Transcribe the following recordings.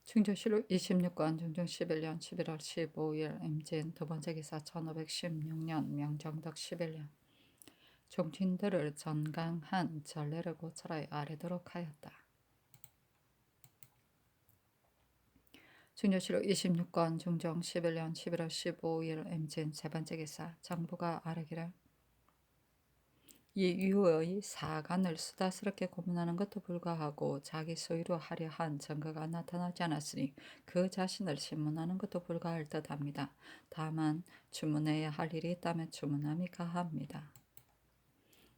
충주시로 26관 중중 11년 11월 15일 임진 두 번째 기사 1516년 명정덕 11년 종친들을 전강한 전례를 고찰하여 아뢰도록 하였다. 충주시로 26관 중정 11년 11월 15일 임진 세 번째 기사 정부가 아뢰기를 이 유의 사간을 수다스럽게 고문하는 것도 불가하고 자기 소유로 하려 한 증거가 나타나지 않았으니 그 자신을 신문하는 것도 불가할 듯합니다. 다만 주문해야 할 일이 있다면 주문함이 가합니다.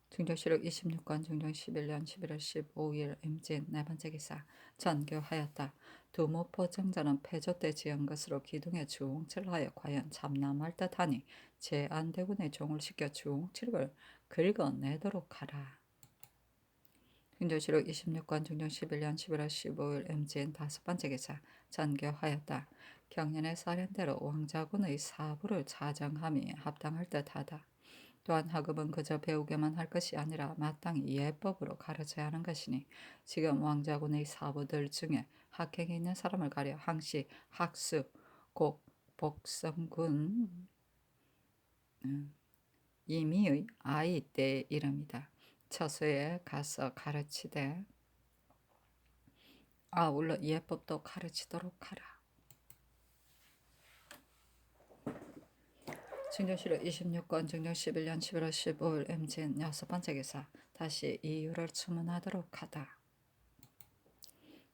중조시로 26관 중정 11년 11월 15일 임진 네 번째 기사 전교하였다. 두모포 정자는 폐조 때 지은 것으로 기둥에 주홍칠을 하여 과연 참남할 듯하니 제안대군의 종을 시켜 주홍칠을 긁어내도록 하라. 중조시로 26관 중정 11년 11월 15일 임진 다섯 번째 기사 전교하였다. 경년의 사련대로 왕자군의 사부를 자정함이 합당할 듯하다. 또한 학업은 그저 배우게만 할 것이 아니라 마땅히 예법으로 가르쳐야 하는 것이니 지금 왕자군의 사부들 중에 학행이 있는 사람을 가려 항시, 학수, 곡, 복성군, 이미의 아이 때의 이름이다. 처소에 가서 가르치되 아울러 예법도 가르치도록 하라. 충정시로 26권 중정 11년 11월 15일 임진 여섯 번째 기사 다시 이유를 추문하도록 하다.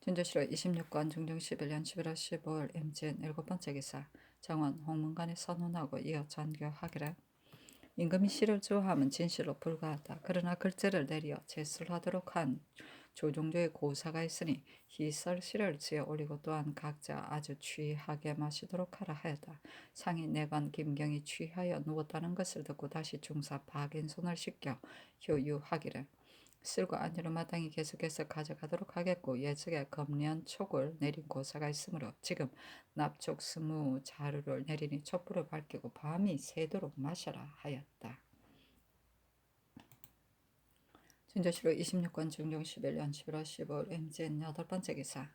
충정시로 26권 중정 11년 11월 15일 임진 일곱 번째 기사 정원 홍문관에 선언하고 이어 전교하기를 임금이 시를 주하면 진실로 불가하다. 그러나 글자를 내려 제술하도록 한 조종조의 고사가 있으니 희설시를 지어 올리고 또한 각자 아주 취하게 마시도록 하라 하였다. 상이 내관 김경이 취하여 누웠다는 것을 듣고 다시 중사 박인손을 시켜 효유하기를 쓸과 안주를 마땅히 계속해서 가져가도록 하겠고 예측에 검련 촉을 내린 고사가 있으므로 지금 납촉 스무 자루를 내리니 촛불을 밝히고 밤이 새도록 마셔라 하였다. 준조시로 26권 중종 11년 11월 15일 임진 여덟 번째 기사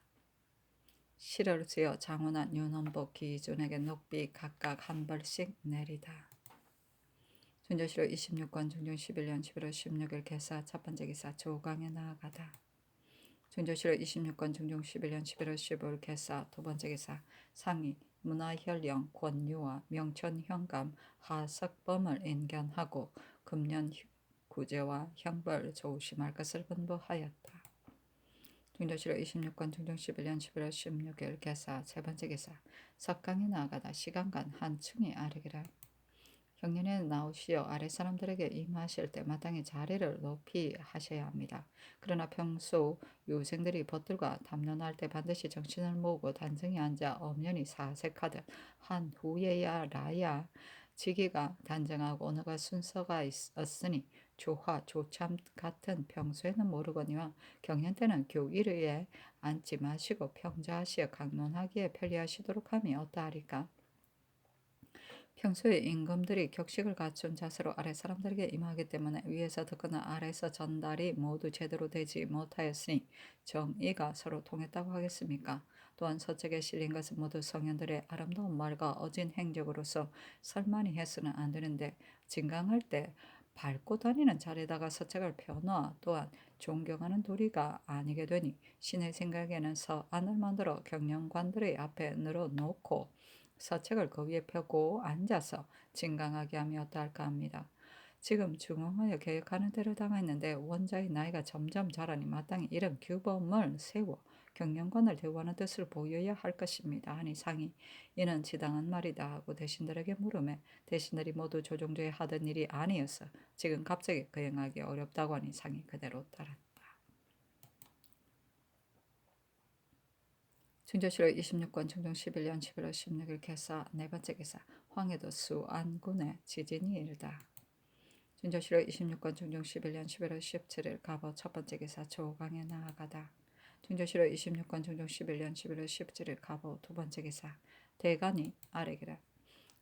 시를 지어 장훈한 윤원복 기준에게 녹비 각각 한 벌씩 내리다. 준조시로 26권 중종 11년 11월 16일 개사 첫 번째 기사 조강에 나아가다. 준조시로 26권 중종 11년 11월 15일 개사 두 번째 기사 상이 문화현령 권유와 명천현감 하석범을 인견하고 금년 구제와 형벌 조심할 것을 분부하였다. 중조시로 26권 중종 11년 11월 16일 개사 세 번째 기사 석강에 나아가다 시간간 한충이 아뢰기를 경년에 나오시어 아랫사람들에게 임하실 때 마땅히 자리를 높이 하셔야 합니다. 그러나 평소 유생들이 벗들과 담론할 때 반드시 정신을 모으고 단정히 앉아 엄연히 사색하듯 한 후에야 라야 지기가 단정하고 언어가 순서가 있었으니 조화, 조참 같은 평소에는 모르거니와 경연 때는 교일에 앉지 마시고 평자하시어 강론하기에 편리하시도록 함이 어떠하리까? 평소에 임금들이 격식을 갖춘 자세로 아래 사람들에게 임하기 때문에 위에서 듣거나 아래에서 전달이 모두 제대로 되지 못하였으니 정의가 서로 통했다고 하겠습니까? 또한 서책에 실린 것은 모두 성현들의 아름다운 말과 어진 행적으로서 설만히 해서는 안 되는데 진강할 때 밟고 다니는 자리에다가 서책을 펴놓아 또한 존경하는 도리가 아니게 되니 신의 생각에는 서안을 만들어 경영관들의 앞에 늘어놓고 서책을 그 위에 펴고 앉아서 진강하게 하며 어떠할까 합니다. 지금 중흥하여 계획하는 대로 당했는데 원자의 나이가 점점 자라니 마땅히 이런 규범을 세워 경영관을 대우하는 뜻을 보여야 할 것입니다. 하니 상이 이는 지당한 말이다 하고 대신들에게 물으매 대신들이 모두 조종조에 하던 일이 아니어서 지금 갑자기 거행하기 어렵다고 하니 상이 그대로 따랐다. 충주시로 26권 충정 11년 11월 16일 개사 네 번째 개사 황해도 수안군의 지진이 일다. 충주시로 26권 충정 11년 11월 17일 갑오 첫 번째 개사 조강에 나아가다. 충주시로 26권 충정 11년 11월 17일 갑오 두 번째 개사 대간이 아래기라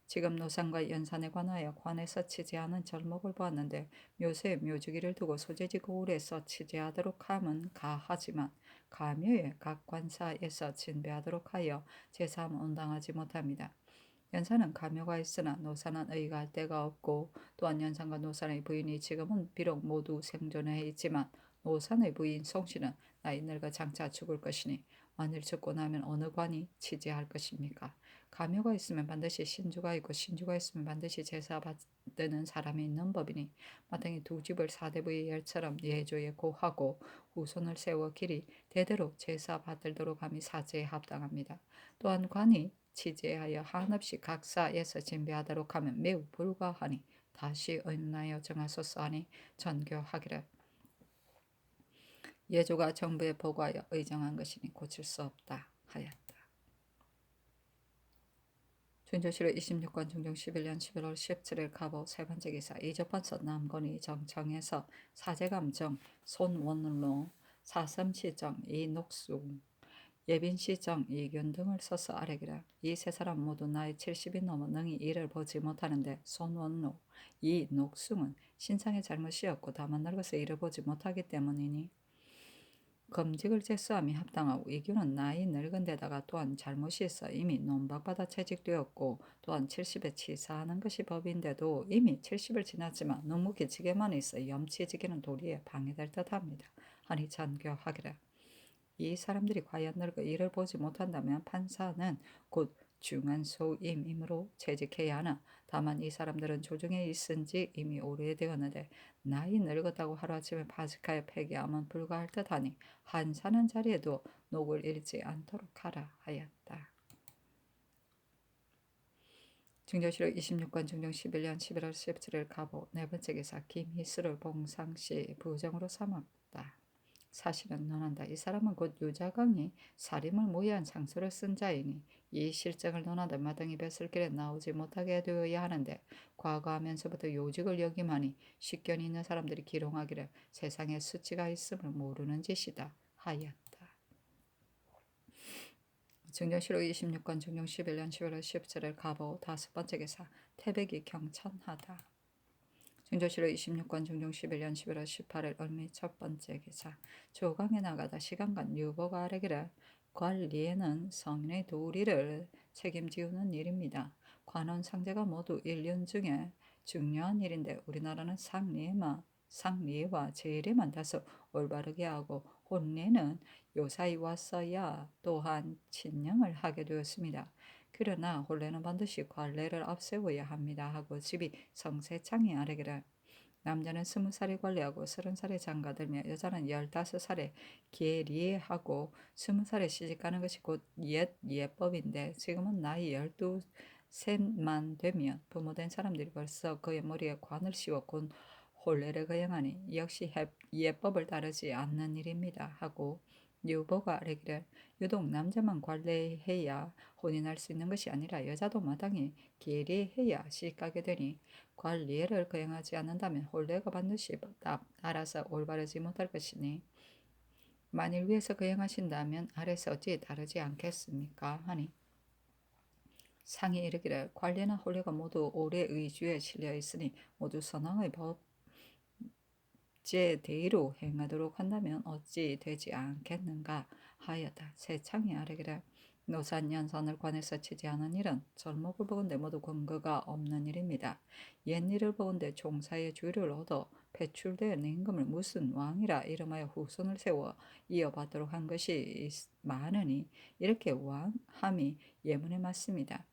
지금 노산과 연산에 관하여 관에서 취재하는 절목을 보았는데 묘소에 묘주기를 두고 소재지 고을에서 취재하도록 함은 가하지만 가묘에 각 관사에서 진배하도록 하여 제사함은 온당하지 못합니다. 연산은 가묘가 있으나 노산은 의거할 데가 없고 또한 연산과 노산의 부인이 지금은 비록 모두 생존해 있지만 노산의 부인 송씨는 나이 늙어 장차 죽을 것이니 만일 죽고 나면 어느 관이 취재할 것입니까? 가묘가 있으면 반드시 신주가 있고 신주가 있으면 반드시 제사 받는 사람이 있는 법이니 마땅히 두 집을 사대부의 열처럼 예조에 고하고 후손을 세워 길이 대대로 제사 받들도록 함이 사제에 합당합니다. 또한 관이 취재하여 한없이 각사에서 진배하도록 하면 매우 불가하니 다시 의논하여 정하소서 하니 전교하기를 예조가 정부에 보고하여 의정한 것이니 고칠 수 없다 하였다. 준조실록 26권 중종 11년 11월 17일 가보 세 번째 기사 이조판서 남건이 정청에서 사제감정 손원로 사삼시정 이녹수 예빈시정 이균 등을 써서 아뢰기라. 이 세 사람 모두 나이 70이 넘어 능히 이를 보지 못하는데 손원로 이녹숭은 신상의 잘못이었고 다만 늙어서 이를 보지 못하기 때문이니 검직을 제수함이 합당하고 이규는 나이 늙은 데다가 또한 잘못이 있어 이미 논박받아 채직되었고 또한 70에 치사하는 것이 법인데도 이미 70을 지났지만 너무 기지개만 있어 염치지기는 도리에 방해될 듯합니다. 하니 전교하기라. 이 사람들이 과연 늙어 이를 보지 못한다면 판사는 곧 중한 소임이므로 채직해야 하나 다만 이 사람들은 조정에 있은지 이미 오래되었는데 나이 늙었다고 하루아침에 파직하여 폐기하면 불가할 듯하니 한 사는 자리에도 녹을 잃지 않도록 하라 하였다. 중조실록 26권 중종 11년 11월 17일 가보 네 번째 기사 김희수를 봉상시 부정으로 삼았다. 사실은 논한다. 이 사람은 곧 유자강이 사림을 모의한 상소를 쓴 자이니 이 실정을 논하다 마땅히 뱃슬길에 나오지 못하게 되어야 하는데 과거하면서부터 요직을 역임하니 식견이 있는 사람들이 기롱하기를 세상에 수치가 있음을 모르는 짓이다 하였다. 중종실록 26권 중종 11년 11월 17일 가보 다섯 번째 기사 태백이 경천하다. 중조실록 26권 중종 11년 11월 18일 을미 첫 번째 기사 조강에 나가다 시간간 유보가 아뢰기를 관리에는 성인의 도리를 책임지우는 일입니다. 관원 상제가 모두 1년 중에 중요한 일인데 우리나라는 상리와 제례만 다소 올바르게 하고 혼례는 요사이 왔어야 또한 친령을 하게 되었습니다. 그러나 혼례는 반드시 관례를 앞세워야 합니다 하고 집이 성세창이 아뢰기를 남자는 20살에 관리하고 30살에 장가들며 여자는 15살에 계리하고 20살에 시집가는 것이 곧 예법인데 지금은 나이 12세만 되면 부모된 사람들이 벌써 그의 머리에 관을 씌워 곧 혼례를 거행하니 역시 예법을 따르지 않는 일입니다 하고 유보가 아뢰기를 유독 남자만 관례해야 혼인할 수 있는 것이 아니라 여자도 마땅히 계리해야 시집가게 되니 관례를 거행하지 않는다면 혼례가 반드시 따라서 올바르지 못할 것이니 만일 위에서 거행하신다면 아래서 어찌 다르지 않겠습니까? 하니 상이 이르기를 관례나 혼례가 모두 올해 의주에 실려 있으니 모두 선왕의 법제대로 행하도록 한다면 어찌 되지 않겠는가 하였다. 세창이 아뢰기를 노산연선을 관해서 취재하는 일은 절목을 보건대 모두 근거가 없는 일입니다. 옛일을 보건대 종사의 주의를 얻어 배출된 임금을 무슨 왕이라 이름하여 후손을 세워 이어받도록 한 것이 많으니 이렇게 왕함이 예문에 맞습니다.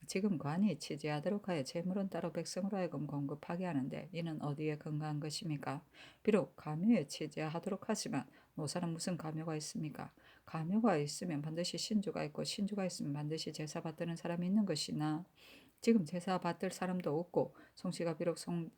지금 관이 취재하도록 하여 재물은 따로 백성으로 하여금 공급하게 하는데 이는 어디에 근거한 것입니까? 비록 가묘에 취재하도록 하지만 노사는 무슨 가묘가 있습니까? 가묘가 있으면 반드시 신주가 있고 신주가 있으면 반드시 제사 받드는 사람이 있는 것이나 지금 제사 받들 사람도 없고 송씨가 비록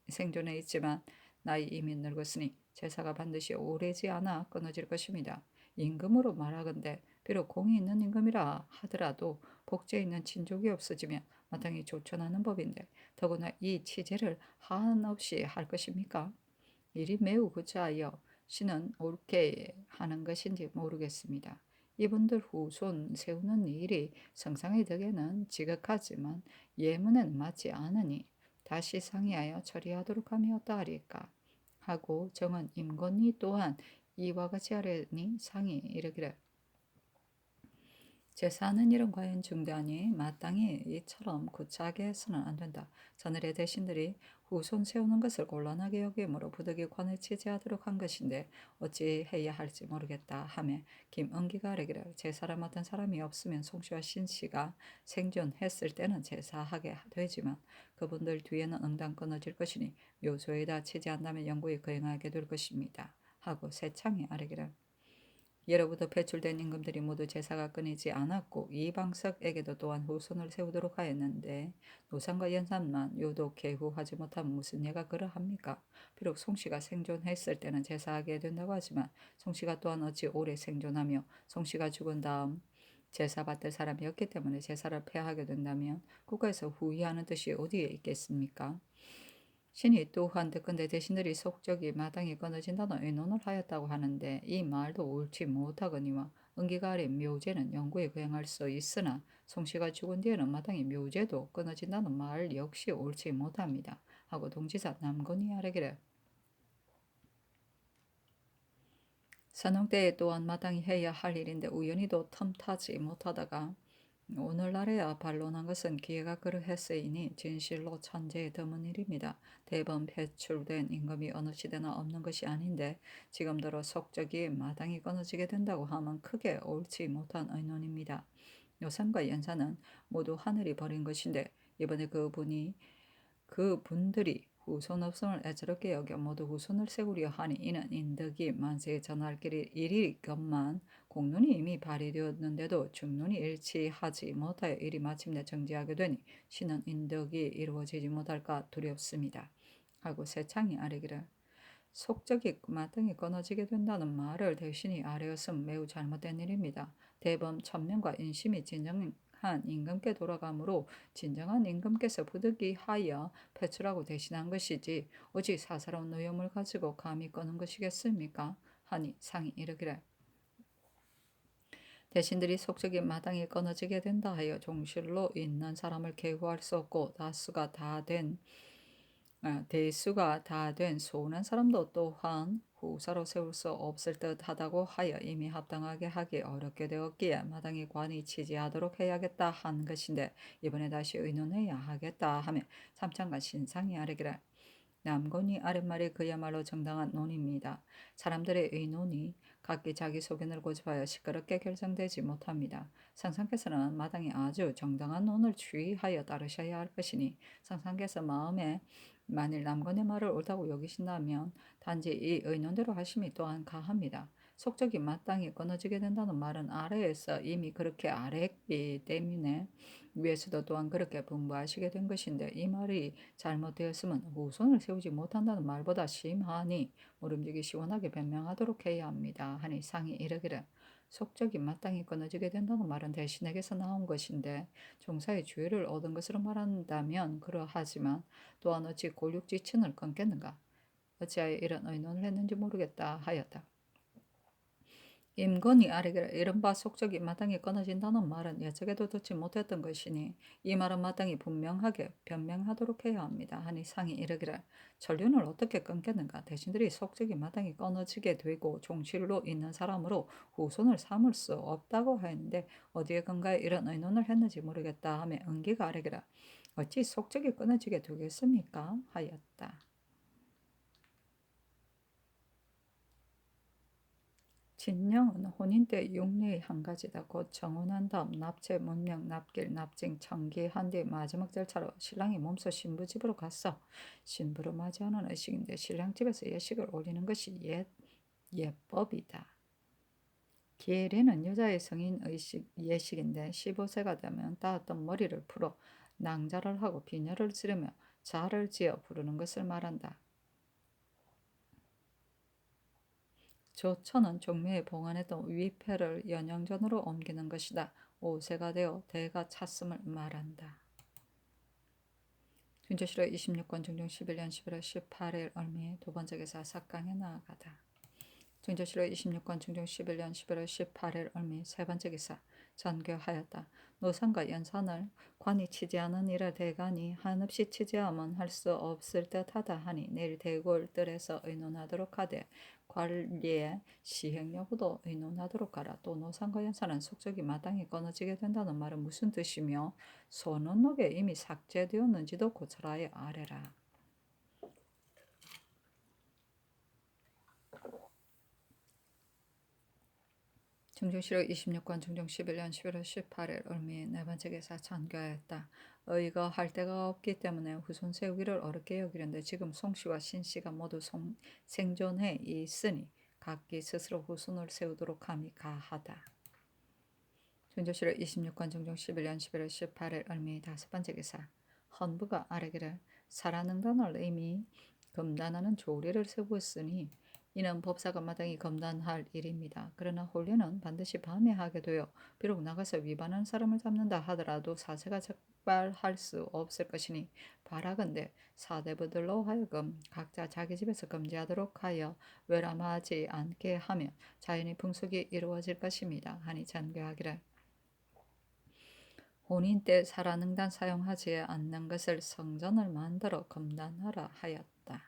생존해 있지만 나이 이미 늙었으니 제사가 반드시 오래지 않아 끊어질 것입니다. 임금으로 말하건대 비록 공이 있는 임금이라 하더라도 복제에 있는 친족이 없어지면 마땅히 조천하는 법인데 더구나 이 취재를 한없이 할 것입니까? 일이 매우 구차하여 신은 옳게 하는 것인지 모르겠습니다. 이분들 후손 세우는 일이 성상의 덕에는 지극하지만 예문에는 맞지 않으니 다시 상의하여 처리하도록 하였다하리까 하고 정은 임건이 또한 이와 같이 하려니 상이 이르기를 제사하는 일은 과연 중대하니 마땅히 이처럼 구차하게 해서는 안 된다. 자늘의 대신들이 후손 세우는 것을 곤란하게 여기므로 부득이 관을 치지하도록 한 것인데 어찌 해야 할지 모르겠다 하며 김은기가 아뢰기를 제사를 맡은 사람이 없으면 송씨와 신씨가 생존했을 때는 제사하게 되지만 그분들 뒤에는 응당 끊어질 것이니 묘소에다 치지한다면 영구히 거행하게 될 것입니다. 하고 새창이 아뢰기를 예로부터 배출된 임금들이 모두 제사가 끊이지 않았고 이방석에게도 또한 후손을 세우도록 하였는데 노상과 연산만 유독 계후하지 못하면 무슨 예가 그러합니까? 비록 송씨가 생존했을 때는 제사하게 된다고 하지만 송씨가 또한 어찌 오래 생존하며 송씨가 죽은 다음 제사 받을 사람이 없기 때문에 제사를 폐하게 된다면 국가에서 후의하는 뜻이 어디에 있겠습니까? 신이 또한 듣건대 대신들이 속적이 마땅히 끊어진다는 의논을 하였다고 하는데 이 말도 옳지 못하거니와 은기가 아린 묘제는 영구히 거행할 수 있으나 송씨가 죽은 뒤에는 마땅히 묘제도 끊어진다는 말 역시 옳지 못합니다. 하고 동지사 남건이 아뢰기를 선홍 때에 또한 마땅히 해야 할 일인데 우연히도 틈타지 못하다가 오늘날에야 반론한 것은 기회가 그러했으이니 진실로 천재의 드문 일입니다. 대번 배출된 임금이 어느 시대나 없는 것이 아닌데 지금대로 속적이 마땅히 끊어지게 된다고 하면 크게 옳지 못한 의논입니다. 요산과 연산은 모두 하늘이 버린 것인데 이번에 그분들이 후손 없음을 애처롭게 여겨 모두 후손을 세우려 하니 이는 인덕이 만세에 전할 길이 일이건만 공론이 이미 발휘되었는데도 중론이 일치하지 못하여 일이 마침내 정지하게 되니 신은 인덕이 이루어지지 못할까 두렵습니다. 하고 새창이 아뢰기를 속적이 마땅히 끊어지게 된다는 말을 대신이 아뢰었음 매우 잘못된 일입니다. 대범 천명과 인심이 진정한 임금께 돌아가므로 진정한 임금께서 부득이하여 배출하고 대신한 것이지 어찌 사사로운 노염을 가지고 감히 꺼는 것이겠습니까? 하니 상이 이르기를 대신들이 속적이 마땅히 끊어지게 된다 하여 종실로 있는 사람을 계후할 수 없고 대수가 다 된 소원한 사람도 또한 후사로 세울 수 없을 듯 하다고 하여 이미 합당하게 하기 어렵게 되었기에 마땅히 관이 치지하도록 해야겠다 한 것인데 이번에 다시 의논해야 하겠다 하며 삼창과 신상이 아뢰기를 남건이 아랫말이 그야말로 정당한 논입니다. 사람들의 의논이 각기 자기 소견을 고집하여 시끄럽게 결정되지 못합니다. 상상께서는 마땅히 아주 정당한 논을 주의하여 따르셔야 할 것이니 상상께서 마음에 만일 남건의 말을 옳다고 여기신다면 단지 이 의논대로 하심이 또한 가합니다. 속적이 마땅히 끊어지게 된다는 말은 아래에서 이미 그렇게 아래했기 때문에 위에서도 또한 그렇게 분부하시게 된 것인데 이 말이 잘못되었으면 후손을 세우지 못한다는 말보다 심하니 모름지기 시원하게 변명하도록 해야 합니다. 하니 상이 이르기를 속적이 마땅히 끊어지게 된다는 말은 대신에게서 나온 것인데 종사의 주의를 얻은 것으로 말한다면 그러하지만 또한 어찌 골육지천을 끊겠는가? 어찌하여 이런 의논을 했는지 모르겠다 하였다. 임건이 아래기를 이른바 속적이 마땅히 끊어진다는 말은 예측에도 듣지 못했던 것이니 이 말은 마땅히 분명하게 변명하도록 해야 합니다. 하니 상이 이르기를 전륜을 어떻게 끊겠는가? 대신들이 속적이 마땅히 끊어지게 되고 종실로 있는 사람으로 후손을 삼을 수 없다고 하였는데 어디에 근거해 이런 의논을 했는지 모르겠다 하며 은기가 아래기를 어찌 속적이 끊어지게 되겠습니까? 하였다. 진령은 혼인 때 육례의 한 가지다. 곧 정혼한 다음 납체, 문명, 납길, 납징, 청기 한 뒤 마지막 절차로 신랑이 몸소 신부 집으로 갔어. 신부를 맞이하는 의식인데 신랑 집에서 예식을 올리는 것이 예법이다. 계례는 여자의 성인 예식인데 15세가 되면 따었던 머리를 풀어 낭자를 하고 비녀를 지르며 자를 지어 부르는 것을 말한다. 조처는 종묘에 봉안했던 위패를 연영전으로 옮기는 것이다. 5세가 되어 대가 찼음을 말한다. 준조실록 26권 중종 11년 11월 18일 얼미에 두 번째 기사 삭강에 나아가다. 중조실록 26권 중종 11년 11월 18일 을미 세 번째 기사 전교하였다. 노상과 연산을 관이 치지 않은 일에 대간이 한없이 치지하면 할 수 없을 듯하다 하니 내일 대골 뜰에서 의논하도록 하되 관리의 시행 여부도 의논하도록 하라. 또 노상과 연산은 속적이 마땅히 끊어지게 된다는 말은 무슨 뜻이며 소논록에 이미 삭제되었는지도 고찰하여 아뢰라. 중종실록 26권 중종 11년 11월 18일 을미 네 번째 기사 전교하였다. 의거 할 데가 없기 때문에 후손 세우기를 어렵게 여기는데 지금 송씨와 신씨가 모두 생존해 있으니 각기 스스로 후손을 세우도록 함이 가하다. 중조실록 26권 중종 11년 11월 18일 을미 다섯 번째 기사 헌부가 아뢰기를 사라능단을 이미 검단하는 조리를 세우었으니 이는 법사가 마땅히 검단할 일입니다. 그러나 혼례는 반드시 밤에 하게 되어 비록 나가서 위반하는 사람을 잡는다 하더라도 사세가 적발할 수 없을 것이니 바라건대 사대부들로 하여금 각자 자기 집에서 금지하도록 하여 외람하지 않게 하며 자연히 풍속이 이루어질 것입니다. 하니 전교하기를 혼인 때 사라능단 사용하지 않는 것을 성전을 만들어 검단하라 하였다.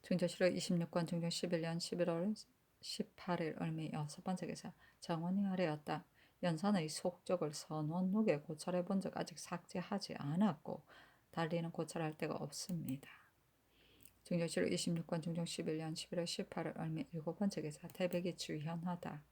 중조실록 26권 중종 11년 11월 18일 을미 여섯 번째 기사 정원이 아뢰었다. 연산의 속적을 선원록에 고찰해 본 적 아직 삭제하지 않았고 달리는 고찰할 데가 없습니다. 중조실록 26권 중종 11년 11월 18일 을미 일곱 번째 기사 태백이 주현하다.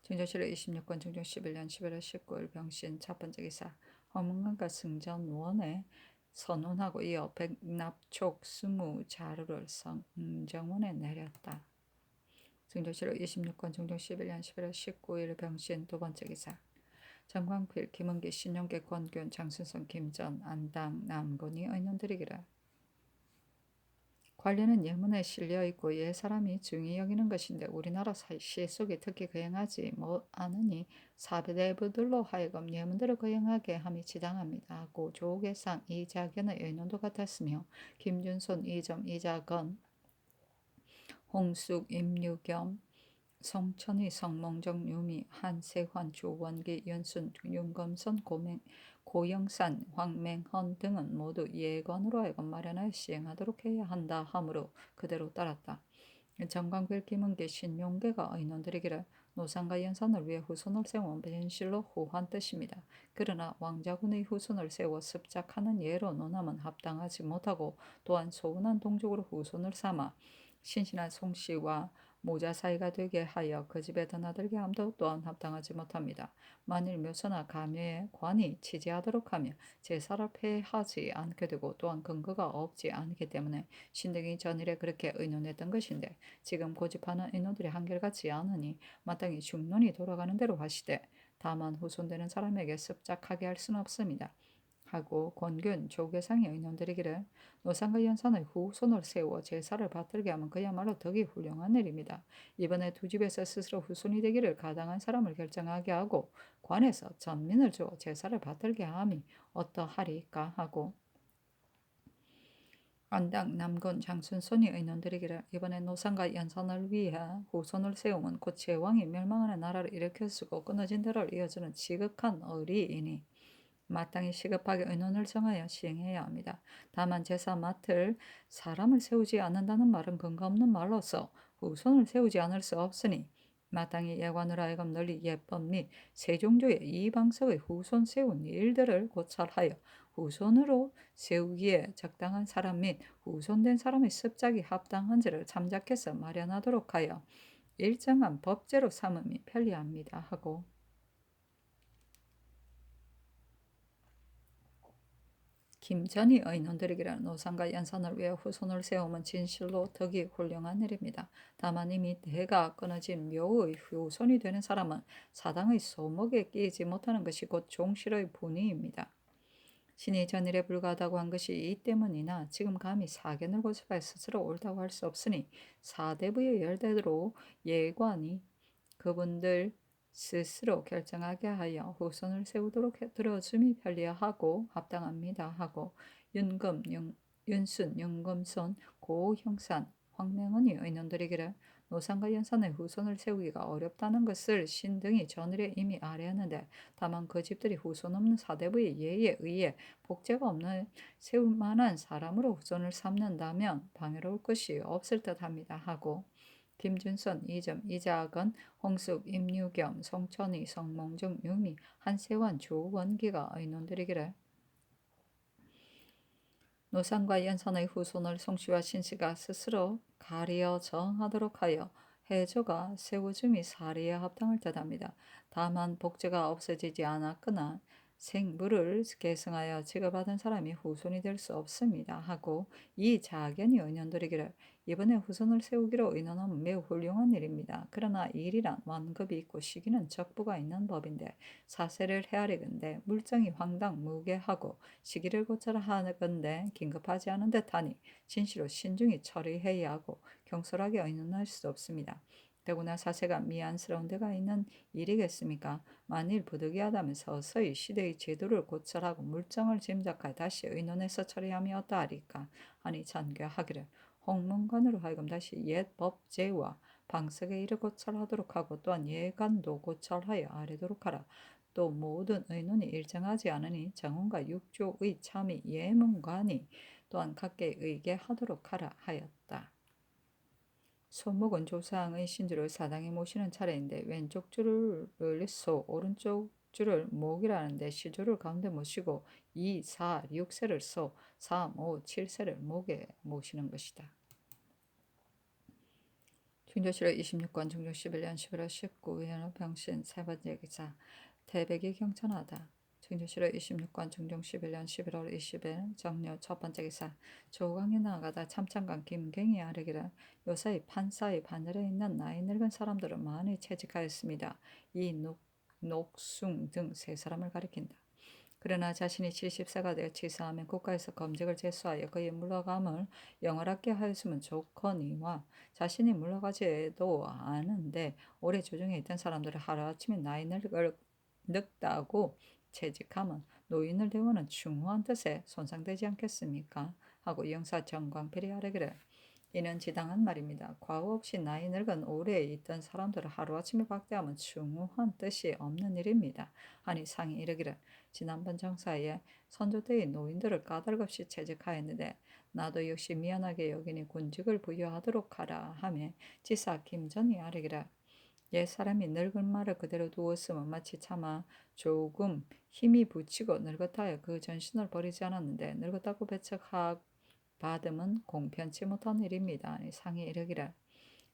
중조실록 26권 중종 11년 11월 19일 병신 첫 번째 기사 허문관과 승전원에 선언하고 이어 백납촉 20자루를 성정원에 내렸다. 중조실록 26권 중종 11년 11월 19일 병신 두 번째 기사 정광필, 김은기, 신용계, 권균, 장순성, 김전, 안당, 남건이 의논드리기를 관리는 예문에 실려있고 옛사람이 중히 여기는 것인데 우리나라 시 속에 특히 거행하지 않으니 사대부들로 하여금 예문들을 거행하게 함이 지당합니다 하고 조계상 이자견의 의논도 같았으며 김준손, 이점, 이자건, 홍숙, 임유겸, 성천희, 성몽정, 유미, 한세환, 조원기, 연순, 윤검선, 고영산, 황맹헌 등은 모두 예관으로 하여금 마련하여 시행하도록 해야 한다 하므로 그대로 따랐다. 정광필, 김은기, 신용계가 의논드리기를 노상과 연산을 위해 후손을 세운 변실로 후한 뜻입니다. 그러나 왕자군의 후손을 세워 습작하는 예로 논하면 합당하지 못하고 또한 소운한 동족으로 후손을 삼아 신신한 송씨와 모자 사이가 되게 하여 그 집에 드나들게 함도 또한 합당하지 못합니다. 만일 묘소나 가묘에 관이 치지하도록 하며 제사를 폐하지 않게 되고 또한 근거가 없지 않기 때문에 신등이 전일에 그렇게 의논했던 것인데 지금 고집하는 의논들이 한결같지 않으니 마땅히 중론이 돌아가는 대로 하시되 다만 후손되는 사람에게 습작하게 할 수는 없습니다. 하고 권균, 조계상이 의논드리기를 노상과 연산의 후손을 세워 제사를 받들게 하면 그야말로 덕이 훌륭한 일입니다. 이번에 두 집에서 스스로 후손이 되기를 가당한 사람을 결정하게 하고 관에서 전민을 주어 제사를 받들게 함이 어떠하리까 하고 안당, 남군, 장순손이 의논드리기를 이번에 노상과 연산을 위해 후손을 세우면 곧 제왕이 멸망하는 나라를 일으켰으고 끊어진 대로를 이어주는 지극한 의리이니 마땅히 시급하게 의논을 정하여 시행해야 합니다. 다만 제사 맡을 사람을 세우지 않는다는 말은 근거 없는 말로서 후손을 세우지 않을 수 없으니 마땅히 예관으로 하여금 널리 예법 및 세종조의 이방석의 후손 세운 일들을 고찰하여 후손으로 세우기에 적당한 사람 및 후손된 사람의 습작이 합당한지를 참작해서 마련하도록 하여 일정한 법제로 삼음이 편리합니다 하고 김전이 의논드리기를 노상과 연산을 위해 후손을 세우면 진실로 덕이 훌륭한 일입니다. 다만 이미 대가 끊어진 묘의 후손이 되는 사람은 사당의 소목에 끼이지 못하는 것이 곧 종실의 본의입니다. 신이 전일에 불과하다고 한 것이 이 때문이나 지금 감히 사견을 고집하여 스스로 옳다고 할 수 없으니 사대부의 열대로 예관이 그분들 스스로 결정하게 하여 후손을 세우도록 들어줌이 편리하고 합당합니다 하고 윤순, 윤금손, 고형산, 황명하니 의논들이기를 노산과 연산의 후손을 세우기가 어렵다는 것을 신등이 전일에 이미 아뢰었는데 다만 그 집들이 후손 없는 사대부의 예에 의해 복제가 없는 세울 만한 사람으로 후손을 삼는다면 방해로울 것이 없을 듯합니다 하고 김준선, 이점, 이자건, 홍숙, 임유겸, 송천희, 성몽중, 유미, 한세환, 조원기가 의논들이기를 노산과 연산의 후손을 송씨와 신씨가 스스로 가리어 정하도록 하여 해조가 세우줌이 사리에 합당할 듯합니다. 다만 복제가 없어지지 않았거나 생물을 계승하여 지급받은 사람이 후손이 될 수 없습니다 하고 이 자견이 의논들이기를 이번에 후손을 세우기로 의논하면 매우 훌륭한 일입니다. 그러나 일이란 완급이 있고 시기는 적부가 있는 법인데 사세를 헤아리건대 물정이 황당무계하고 시기를 고쳐라 하건대 긴급하지 않은 듯하니 진시로 신중히 처리해야 하고 경솔하게 의논할 수 없습니다. 더구나 사세가 미안스러운 데가 있는 일이겠습니까? 만일 부득이하다면 서서히 시대의 제도를 고찰하고 물정을 짐작하여 다시 의논해서 처리하면 어떠하리까 하니 전교하기를 홍문관으로 하여금 다시 옛 법제와 방석의 일을 고찰하도록 하고 또한 예간도 고찰하여 아뢰도록 하라. 또 모든 의논이 일정하지 않으니 정원과 육조의 참의 예문관이 또한 각계 의계하도록 하라 하였다. 소목은 조상의 신주를 사당에 모시는 차례인데 왼쪽 줄을 소, 오른쪽 줄을 목이라는데 시주를 가운데 모시고 2, 4, 6세를 소, 3, 5, 7세를 목에 모시는 것이다. 중조실록 26권 중종 11년 11월 19일 병신 세 번째 기사 태백이 경천하다. 중조실록 26권 중종 11년 11월 20일 정료 첫 번째 기사 조강에 나아가다 참창강 김갱이 아뢰기를 요사이 판사의 바늘에 있는 나이 늙은 사람들은 많이 채직하였습니다. 이 녹숭 등 세 사람을 가리킨다. 그러나 자신이 70세가 되어 치사하면 국가에서 검직을 제수하여 그의 물러감을 영원하게 하였으면 좋거니와 자신이 물러가지도 않은데 오래 조정에 있던 사람들을 하루아침에 나이 늙다고 채직하면 노인을 대우하는 중후한 뜻에 손상되지 않겠습니까? 하고 영사 정광필이 아뢰기를 이는 지당한 말입니다. 과거 없이 나이 늙은 오래 있던 사람들을 하루아침에 박대하면 중후한 뜻이 없는 일입니다. 하니 상이 이르기를 지난번 정사에 선조 때의 노인들을 까닭없이 채직하였는데 나도 역시 미안하게 여기니 군직을 부여하도록 하라 하며 지사 김전이 아뢰기를 옛 사람이 늙은 말을 그대로 두었으면 마치 차마 조금 힘이 붙이고 늙었다 하여 그 전신을 버리지 않았는데 늙었다고 배척하 받음은 공편치 못한 일입니다. 상이 이르기를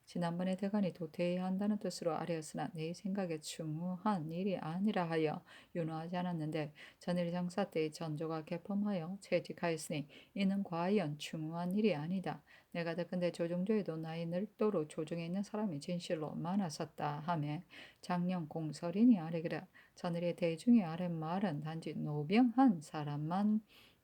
지난번에 대간이 도태해야 한다는 뜻으로 아뢰었으나 내 생각에 중후한 일이 아니라 하여 윤호하지 않았는데 전일 장사 때의 전조가 개펌하여 채직하였으니 이는 과연 중후한 일이 아니다. 내가 듣건대 조정조에도 나이 늙도록 조정에 있는 사람이 진실로 많았었다 하며 장령 공설인이 아뢰기를 전일의 대중이 아랫 말은 단지 노병한 사람만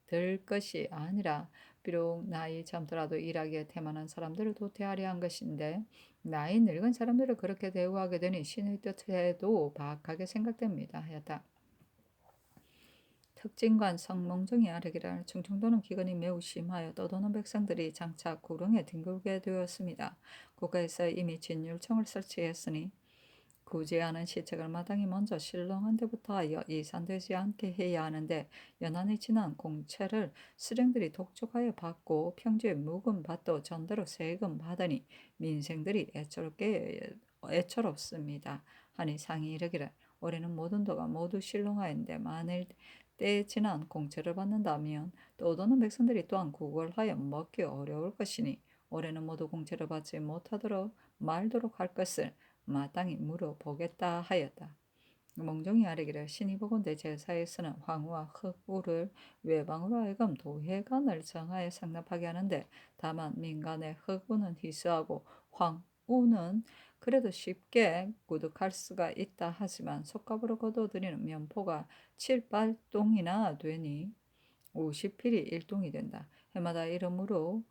들 것이 아니라 비록 나이 젊더라도 일하기에 태만한 사람들을 도태하려 한 것인데 나이 늙은 사람들을 그렇게 대우하게 되니 신의 뜻에도 박하게 생각됩니다. 하였다. 특진관 성몽정이 아뢰기를 충청도는 기근이 매우 심하여 떠도는 백성들이 장차 구릉에 뒹굴게 되었습니다. 국가에서 이미 진율청을 설치했으니 구제하는 시책을 마땅히 먼저 실렁한 데부터 하여 이산되지 않게 해야 하는데 연한이 지난 공채를 수령들이 독촉하여 받고 평주에 묵은 밭도 전대로 세금 받으니 민생들이 애처롭습니다. 하니 상이 이르기를 올해는 모든 도가 모두 실렁하였는데 만일 때 지난 공채를 받는다면 떠도는 백성들이 또한 구걸하여 먹기 어려울 것이니 올해는 모두 공채를 받지 못하도록 말도록 할 것을 마땅히 물어보겠다 하였다. 몽종이 아뢰기를 신이 보건대 제사에서는 황후와 흑우를 외방으로 하여금 도회관을 정하여 상납하게 하는데 다만 민간의 흑우는 희수하고 황우는 그래도 쉽게 구득할 수가 있다 하지만 속값으로 거둬들이는 면포가 7~8동이나 되니 50필이 1동이 된다. 해마다 이러므로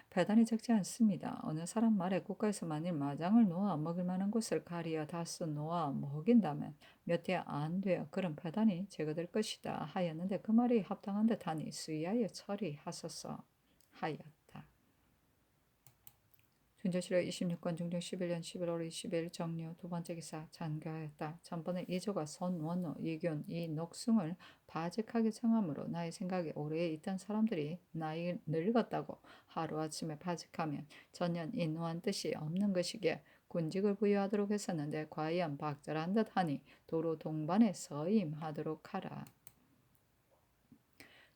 배단이 적지 않습니다. 어느 사람 말에 국가에서 만일 마장을 놓아 먹을 만한 곳을 가리어 다수 놓아 먹인다면 몇 해 안 되어 그런 배단이 제거될 것이다 하였는데 그 말이 합당한 듯하니 수의하여 처리하소서 하였다. 준조실록 26권 중종 11년 11월 20일 정류 두 번째 기사 잔교하였다. 전번에 이조가 손원우, 이균, 이녹승을 바직하게 청함으로 나의 생각에 오래에 있던 사람들이 나이 늙었다고 하루아침에 바직하면 전혀 인후한 뜻이 없는 것이기에 군직을 부여하도록 했었는데 과연 박절한 듯하니 도로 동반에 서임하도록 하라.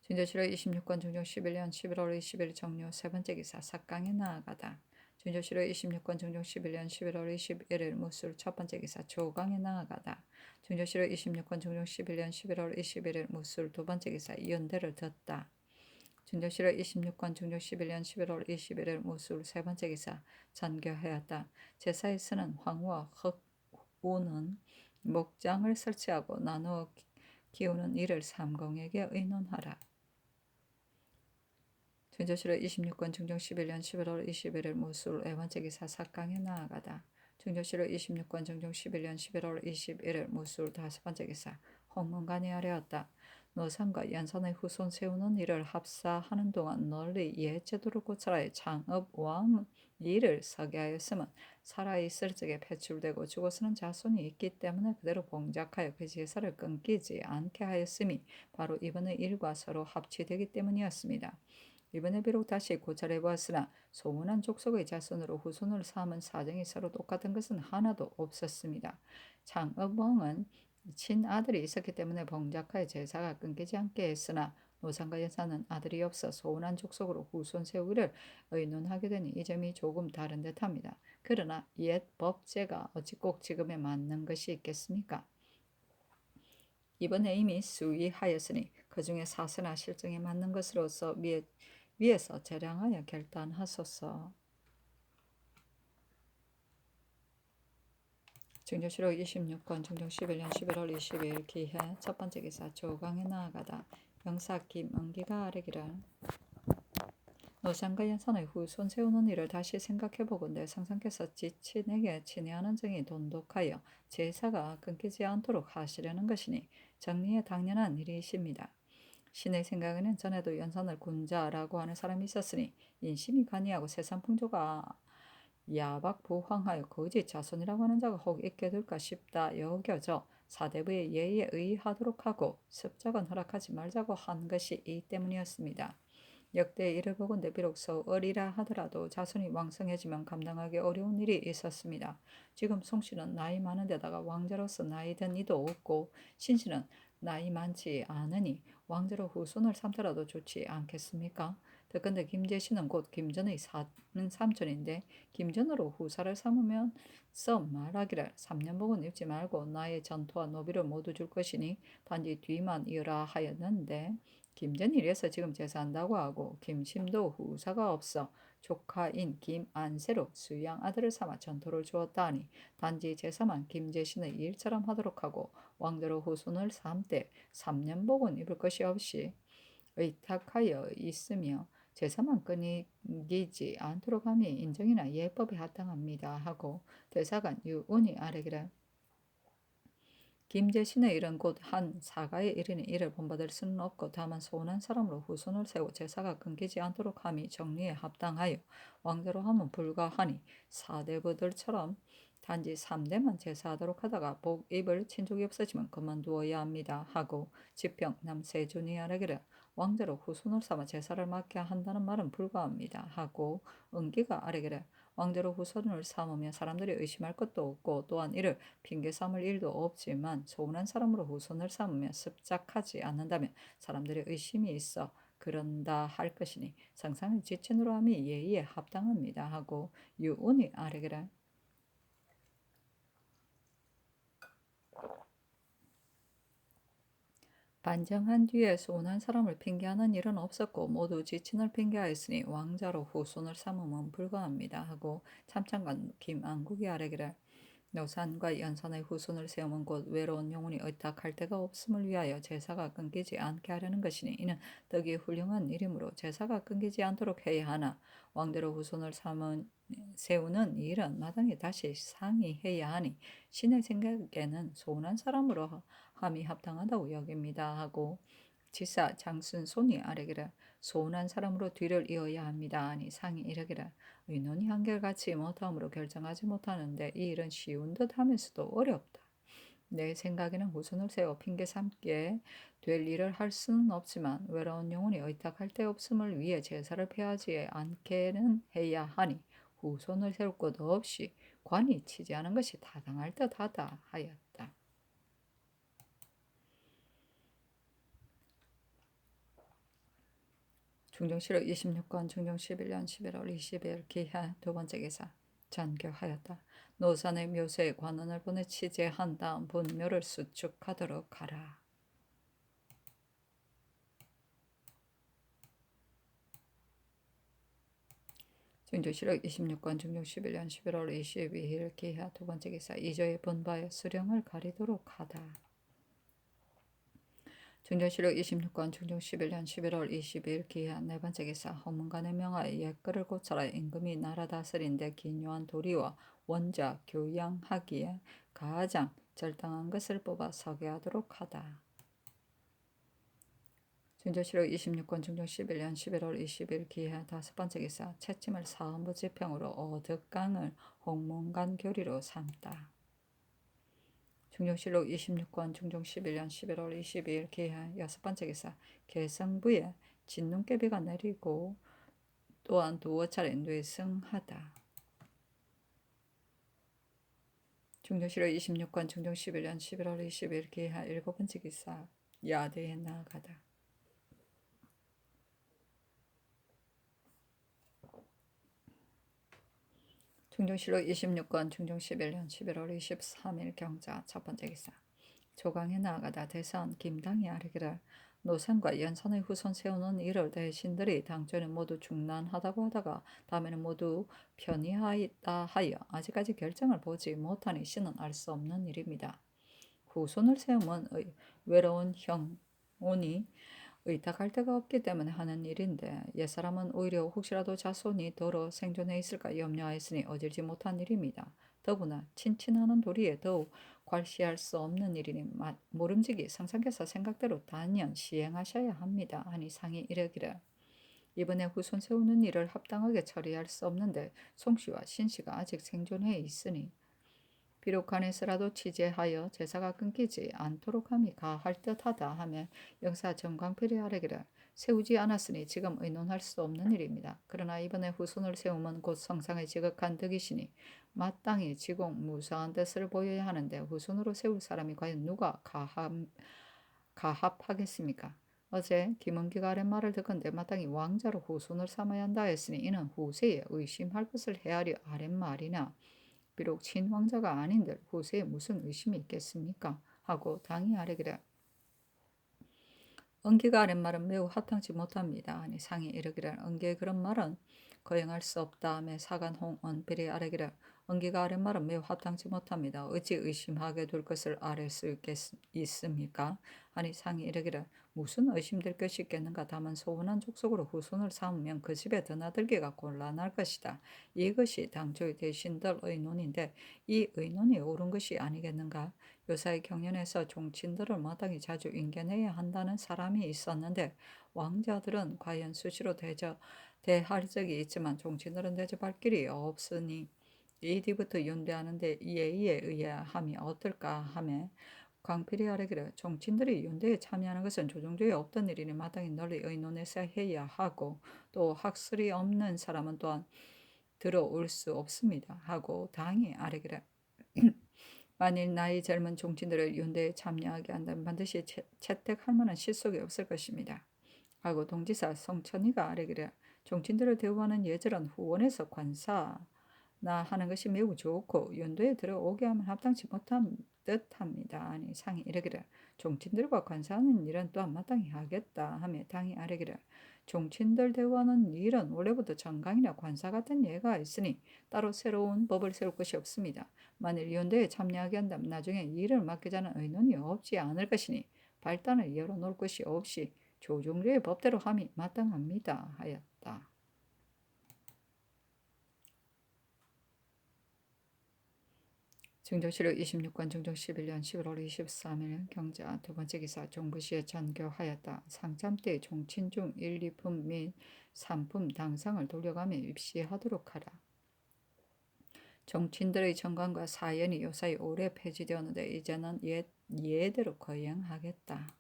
준조실록 26권 중종 11년 11월 20일 정류 세 번째 기사 삭강에 나아가다. 준조실록 26권 중종 11년 11월 21일 무술 첫 번째 기사 조강에 나아가다. 준조실록 26권 중종 11년 11월 21일 무술 두 번째 기사 연대를 듣다. 준조실록 26권 중종 11년 11월 21일 무술 세 번째 기사 전교하였다. 제사에 쓰는 황후와 흑우는 목장을 설치하고 나누어 키우는 이를 삼공에게 의논하라. 준조실록 26권 중종 11년 11월 21일 무술 네 번째 기사 삭강에 나아가다. 준조실록 26권 중종 11년 11월 21일 무술 다섯 번째 기사 홍문관이 아뢰었다. 노산과 연산의 후손 세우는 일을 합사하는 동안 널리 옛 제도를 고쳐라의 장업 왕 일을 서게 하였으면 살아있을 적에 배출되고 죽어서는 자손이 있기 때문에 그대로 봉작하여 그 제사를 끊기지 않게 하였음이 바로 이번의 일과 서로 합치되기 때문이었습니다. 이번에 비록 다시 고찰해 보았으나 소문한 족속의 자손으로 후손을 삼은 사정이 서로 똑같은 것은 하나도 없었습니다. 장업왕은 친아들이 있었기 때문에 봉작하여 제사가 끊기지 않게 했으나 노산과 연산은 아들이 없어 소원한 족속으로 후손 세우기를 의논하게 되니 이 점이 조금 다른 듯합니다. 그러나 옛 법제가 어찌 꼭 지금에 맞는 것이 있겠습니까? 이번에 이미 수의하였으니 그 중에 사세나 실정에 맞는 것으로서 위에서 재량하여 결단하소서. 중조실록 26권 중종 11년 11월 22일 기해 첫 번째 기사 조강에 나아가다. 영사 김은기가 아뢰기를 노산과 연산의 후손 세우는 일을 다시 생각해보건대 상상께서 지친에게 친애하는 정이 돈독하여 제사가 끊기지 않도록 하시려는 것이니 정리에 당연한 일이십니다. 신의 생각에는 전에도 연산을 군자라고 하는 사람이 있었으니 인심이 간이하고 세상 풍조가 야박부황하여 거짓 자손이라고 하는 자가 혹 있게 될까 싶다 여겨져 사대부의 예의에 의하도록 하고 습작은 허락하지 말자고 한 것이 이 때문이었습니다. 역대 일을 보건대 비록소 어리라 하더라도 자손이 왕성해지면 감당하기 어려운 일이 있었습니다. 지금 송씨는 나이 많은 데다가 왕자로서 나이 든 이도 없고 신씨는 나이 많지 않으니 왕자로 후손을 삼더라도 좋지 않겠습니까? 더건대 김제씨는 곧 김전의 사는 삼촌인데 김전으로 후사를 삼으면 말하기를 3년복은 입지 말고 나의 전토와 노비를 모두 줄 것이니 단지 뒤만 이으라 하였는데 김전이 이래서 지금 제사한다고 하고 김심도 후사가 없어 조카인 김안세로 수양 아들을 삼아 전토를 주었다 하니 단지 제사만 김제신의 일처럼 하도록 하고 왕대로 후손을 삼되 3년복은 입을 것이 없이 의탁하여 있으며 제사만 끊기지 않도록 함이 인정이나 예법에 합당합니다 하고 대사관 유운이 아뢰기를 김제신의 일은 곧 한 사가의 일이니 이를 본받을 수는 없고 다만 소원한 사람으로 후손을 세워 제사가 끊기지 않도록 함이 정리에 합당하여 왕대로 함은 불가하니 사대부들처럼 단지 3대만 제사하도록 하다가 복 입을 친족이 없어지면 그만두어야 합니다 하고 지평 남세준이 아뢰기를 왕대로 후손을 삼아 제사를 맡게 한다는 말은 불가합니다 하고 은기가 아뢰기를 왕대로 후손을 삼으면 사람들이 의심할 것도 없고 또한 이를 핑계 삼을 일도 없지만 소원한 사람으로 후손을 삼으면 습작하지 않는다면 사람들의 의심이 있어 그런다 할 것이니 상상의 지친으로 함이 예의에 합당합니다 하고 유운이 아뢰기를 반정한 뒤에 소원한 사람을 핑계하는 일은 없었고 모두 지친을 핑계하였으니 왕자로 후손을 삼음은 불가합니다 하고 참찬관 김안국이 아뢰기를 노산과 연산의 후손을 세우면 곧 외로운 영혼이 의탁할 데가 없음을 위하여 제사가 끊기지 않게 하려는 것이니 이는 덕이 훌륭한 일이므로 제사가 끊기지 않도록 해야 하나 왕대로 후손을 세우는 일은 마땅히 다시 상의해야 하니 신의 생각에는 소원한 사람으로 함이 합당하다고 여깁니다 하고 지사 장순 손이 아래기라 소원한 사람으로 뒤를 이어야 합니다. 아니 상이 이르기라 의논이 한결같이 못함으로 결정하지 못하는데 이 일은 쉬운 듯 하면서도 어렵다. 내 생각에는 후손을 세워 핑계 삼게 될 일을 할 수는 없지만 외로운 영혼이 의탁할 데 없음을 위해 제사를 폐하지 않게는 해야 하니 후손을 세울 것 없이 관이 치지 않은 것이 타당할 듯하다 하였다. 중종실록 26권 중종 11년 11월 20일 기하 두 번째 기사 전교하였다. 노산의 묘소에 관원을 보내 취재한 다음 본묘를 수축하도록 하라. 중종실록 26권 중종 11년 11월 22일 기하 두 번째 기사 이조의 본바에 수령을 가리도록 하다. 중종실록 26권 중종 11년 11월 22일 기하 네 번째 기사 허문간의 명하에 옛글을 고쳐라. 임금이 나라 다스린데 기묘한 도리와 원자 교양하기에 가장 절당한 것을 뽑아 서게하도록 하다. 중종실록 26권 중종 11년 11월 20일 기하 다섯 번째 기사 채침을 사헌부 지평으로 어득강을 홍문간 교리로 삼다. 중종실록 26권 중종 11년 11월 22일 기하 여섯 번째 기사 개성부에 진눈깨비가 내리고 또한 두어 차례 뇌승하다. 중종실록 26권 중종 11년 11월 20일 기하 일곱 번째 기사 야대에 나아가다. 중종실록 26권 중종 11년 11월 23일 경자 첫 번째 기사 조강에 나아가다 대선 김당이 아뢰기를 노선과 연산의 후손 세우는 일을 대신들이 당초에는 모두 중난하다고 하다가 다음에는 모두 편의하다 하여 아직까지 결정을 보지 못하니 씨는 알 수 없는 일입니다. 후손을 세우면 외로운 형온이 의탁할 데가 없기 때문에 하는 일인데 옛사람은 오히려 혹시라도 자손이 더러 생존해 있을까 염려하였으니 어질지 못한 일입니다. 더구나 친친하는 도리에 더욱 괄시할 수 없는 일이니 모름지기 상상께서 생각대로 단연 시행하셔야 합니다. 하니 상이 이르기를 이번에 후손 세우는 일을 합당하게 처리할 수 없는데 송씨와 신씨가 아직 생존해 있으니 비록 간에서라도 취재하여 제사가 끊기지 않도록 함이 가할 듯하다 하며 영사 정광필이 아뢰기를 세우지 않았으니 지금 의논할 수 없는 일입니다. 그러나 이번에 후손을 세우면 곧 성상에 지극한 덕이시니 마땅히 지공 무사한 뜻을 보여야 하는데 후손으로 세울 사람이 과연 누가 가합하겠습니까? 어제 김은기가 아랫말을 듣건대 마땅히 왕자로 후손을 삼아야 한다 했으니 이는 후세에 의심할 것을 헤아려 아랫말이나 비록 친왕자가 아닌들 후세에 무슨 의심이 있겠습니까? 하고 당이 아뢰기를 은기가 아랫말은 매우 합당치 못합니다. 하니 상이 이르기를 은기의 그런 말은 거행할 수 없다 하며 사간 홍언필이 아뢰기를 은기가 아랫말은 매우 합당치 못합니다. 어찌 의심하게 될 것을 아뢰 수 있습니까? 하니 상이 이르기를 무슨 의심될 것이 있겠는가. 다만 소원한 족속으로 후손을 삼으면 그 집에 드나들기가 곤란할 것이다. 이것이 당초의 대신들 의논인데 이 의논이 옳은 것이 아니겠는가. 요사의 경연에서 종친들을 마땅히 자주 인견해야 한다는 사람이 있었는데 왕자들은 과연 수시로 대할 적이 있지만 종친들은 대접할 길이 없으니 이 뒤부터 윤대하는데 예의에 의해 함이 어떨까 하며 광필이 아뢰기를 종친들이 윤대에 참여하는 것은 조정조에 없던 일이니 마땅히 널리 의논해서 해야 하고 또 학술이 없는 사람은 또한 들어올 수 없습니다 하고 당이 아뢰기를 만일 나이 젊은 종친들을 윤대에 참여하게 한다면 반드시 채택할 만한 실속이 없을 것입니다. 하고 동지사 성천이가 아뢰기를 종친들을 대우하는 예절은 후원에서 관사나 하는 것이 매우 좋고 윤도에 들어오게 하면 합당치 못한 듯합니다. 아니 상이 이르기를 종친들과 관사하는 일은 또한 마땅히 하겠다 하며 당이 아뢰기를 종친들 대우하는 일은 원래부터 정강이나 관사 같은 예가 있으니 따로 새로운 법을 세울 것이 없습니다. 만일 연대에 참여하게 한다면 나중에 일을 맡기자는 의논이 없지 않을 것이니 발단을 열어놓을 것이 없이 조종조의 법대로 함이 마땅합니다 하였다. 증조실록 26관 증조 11년 11월 23일 경자 두 번째 기사 종부시에 전교하였다. 상참때 종친 중 1, 2품 및 3품 당상을 돌려가며 입시하도록 하라. 종친들의 정관과 사연이 요사이 오래 폐지되었는데 이제는 예대로 거행하겠다.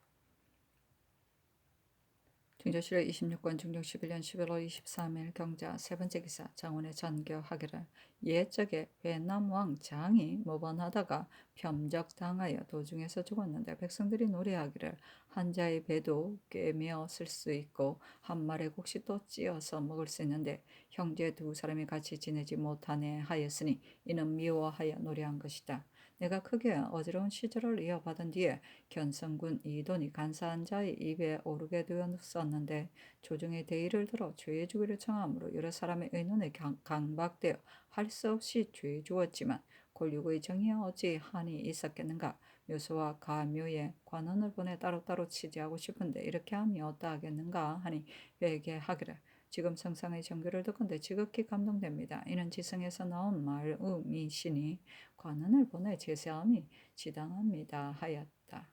증조실록 26권 증조 11년 11월 23일 경자 세 번째 기사 장원의 전교하기를 옛적에 회남왕 장이 모반하다가 편적당하여 도중에서 죽었는데 백성들이 노래하기를 한 자의 배도 꿰매어 쓸 수 있고 한 말의 곡식 또 찧어서 먹을 수 있는데 형제 두 사람이 같이 지내지 못하네 하였으니 이는 미워하여 노래한 것이다. 내가 크게 어지러운 시절을 이어받은 뒤에 견성군 이돈이 간사한 자의 입에 오르게 되었었는데 조정의 대의를 들어 죄 주기를 청함으로 여러 사람의 의논에 강박되어 할 수 없이 죄 주었지만 권력의 정의에 어찌 한이 있었겠는가. 묘소와 가묘에 관원을 보내 따로따로 치지하고 싶은데 이렇게 함이 어떠하겠는가 하니 회개하기를 지금 성상의 정교를 듣건대 지극히 감동됩니다. 이는 지성에서 나온 말음이시니 관원을 보내 제세함이 지당합니다 하였다.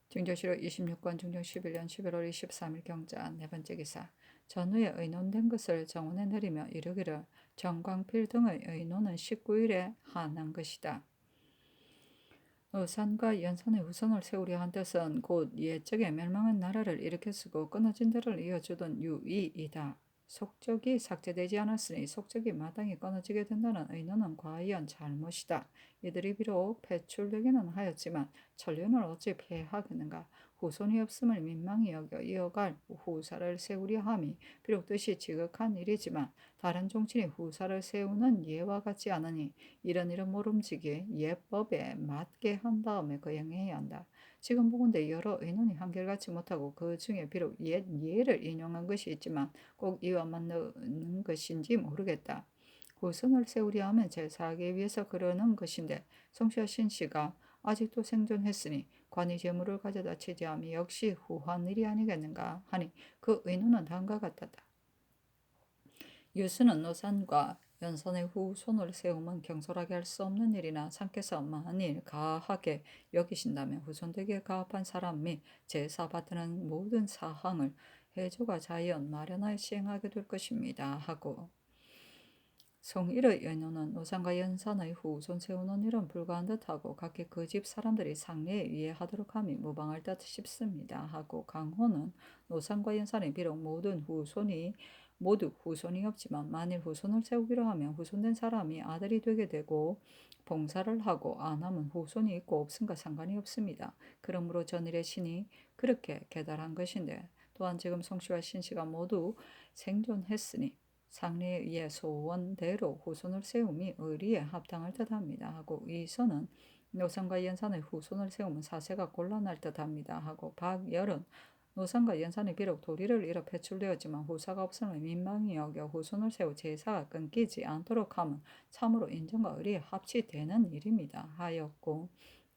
증조실록 26권 증조 11년 11월 23일 경자 네 번째 기사 전후에 의논된 것을 정원에 내리며 이르기를 정광필 등의 의논은 19일에 한한 것이다. 산과 연산의 후손을 세우려 한 뜻은 곧 옛적에 멸망한 나라를 일으켜 쓰고 끊어진 데를 이어주던 유의이다. 속적이 삭제되지 않았으니 속적이 마땅히 끊어지게 된다는 의논은 과연 잘못이다. 이들이 비록 배출되기는 하였지만 천륜을 어찌 피하겠는가. 후손이 없음을 민망히 여겨 이어갈 후사를 세우려 함이 비록 뜻이 지극한 일이지만 다른 종친이 후사를 세우는 예와 같지 않으니 이런 모름지기 예법에 맞게 한 다음에 거행해야 한다. 지금 보건대 여러 의논이 한결같이 못하고 그 중에 비록 예를 인용한 것이 있지만 꼭 이와 맞는 것인지 모르겠다. 후손을 세우려 하면 제사하기 위해서 그러는 것인데 성씨와 신씨가 아직도 생존했으니 관이 재물을 가져다 취재함이 역시 후한 일이 아니겠는가 하니 그 의논은 다음과 같았다. 유수는 노산과 연선의 후손을 세우면 경솔하게 할 수 없는 일이나 상께서 만일 가하게 여기신다면 후손되기에 가합한 사람 및 제사 받는 모든 사항을 해조가 자연 마련하여 시행하게 될 것입니다 하고 성일의 연호는 노산과 연산의 후손 세우는 일은 불가한 듯하고 각기 그 집 사람들이 상례에 의해 하도록 함이 무방할 듯 싶습니다 하고 강호는 노산과 연산이 비록 모두 후손이 없지만 만일 후손을 세우기로 하면 후손된 사람이 아들이 되게 되고 봉사를 하고 안 하면 후손이 있고 없음과 상관이 없습니다. 그러므로 전일의 신이 그렇게 계달한 것인데 또한 지금 성씨와 신씨가 모두 생존했으니 상례에 의해 소원대로 후손을 세움이 의리에 합당할 듯합니다 하고 이선은 노산과 연산의 후손을 세우면 사세가 곤란할 듯합니다 하고 박열은 노산과 연산이 비록 도리를 잃어 배출되었지만 후사가 없으면 민망히 여겨 후손을 세우 제사가 끊기지 않도록 하면 참으로 인정과 의리에 합치되는 일입니다 하였고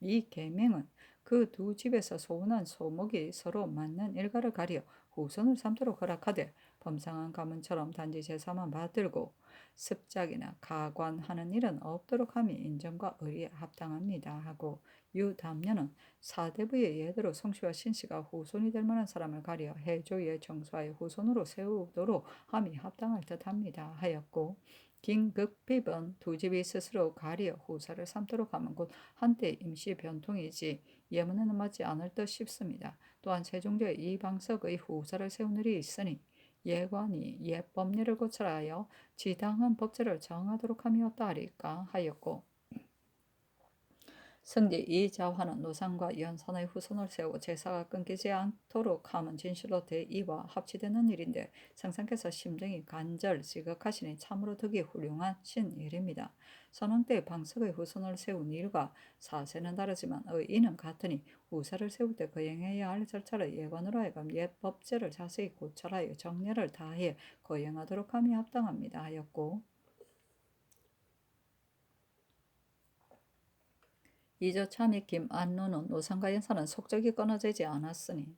이 계명은 그 두 집에서 소원한 소목이 서로 맞는 일가를 가려 후손을 삼도록 허락하되 범상한 가문처럼 단지 제사만 받들고 습작이나 가관하는 일은 없도록 함이 인정과 의리에 합당합니다 하고 유담녀는 사대부의 예대로 성씨와 신씨가 후손이 될 만한 사람을 가려 해조의 정수하여 후손으로 세우도록 함이 합당할 듯합니다 하였고 긴극핍은 두 집이 스스로 가려 후사를 삼도록 하면 곧 한때 임시 변통이지 예문에는 맞지 않을 듯 싶습니다. 또한 세종대의 이방석의 후사를 세운 일이 있으니 예관이 옛법례를 고찰하여 지당한 법제를 정하도록 함이었다 하리까 하였고 승지 이자화는 노산과 연산의 후손을 세우고 제사가 끊기지 않도록 함은 진실로 대의와 합치되는 일인데 상상께서 심정이 간절 지극하시니 참으로 덕이 훌륭하신 일입니다. 선왕 때 방석의 후손을 세운 일과 사세는 다르지만 의의는 같으니 후사를 세울 때 거행해야 할 절차를 예관으로 하여금 옛 법제를 자세히 고찰하여 정례를 다해 거행하도록 함이 합당합니다 하였고 이조 차미 김안루는 노산과 연산은 속적이 끊어지지 않았으니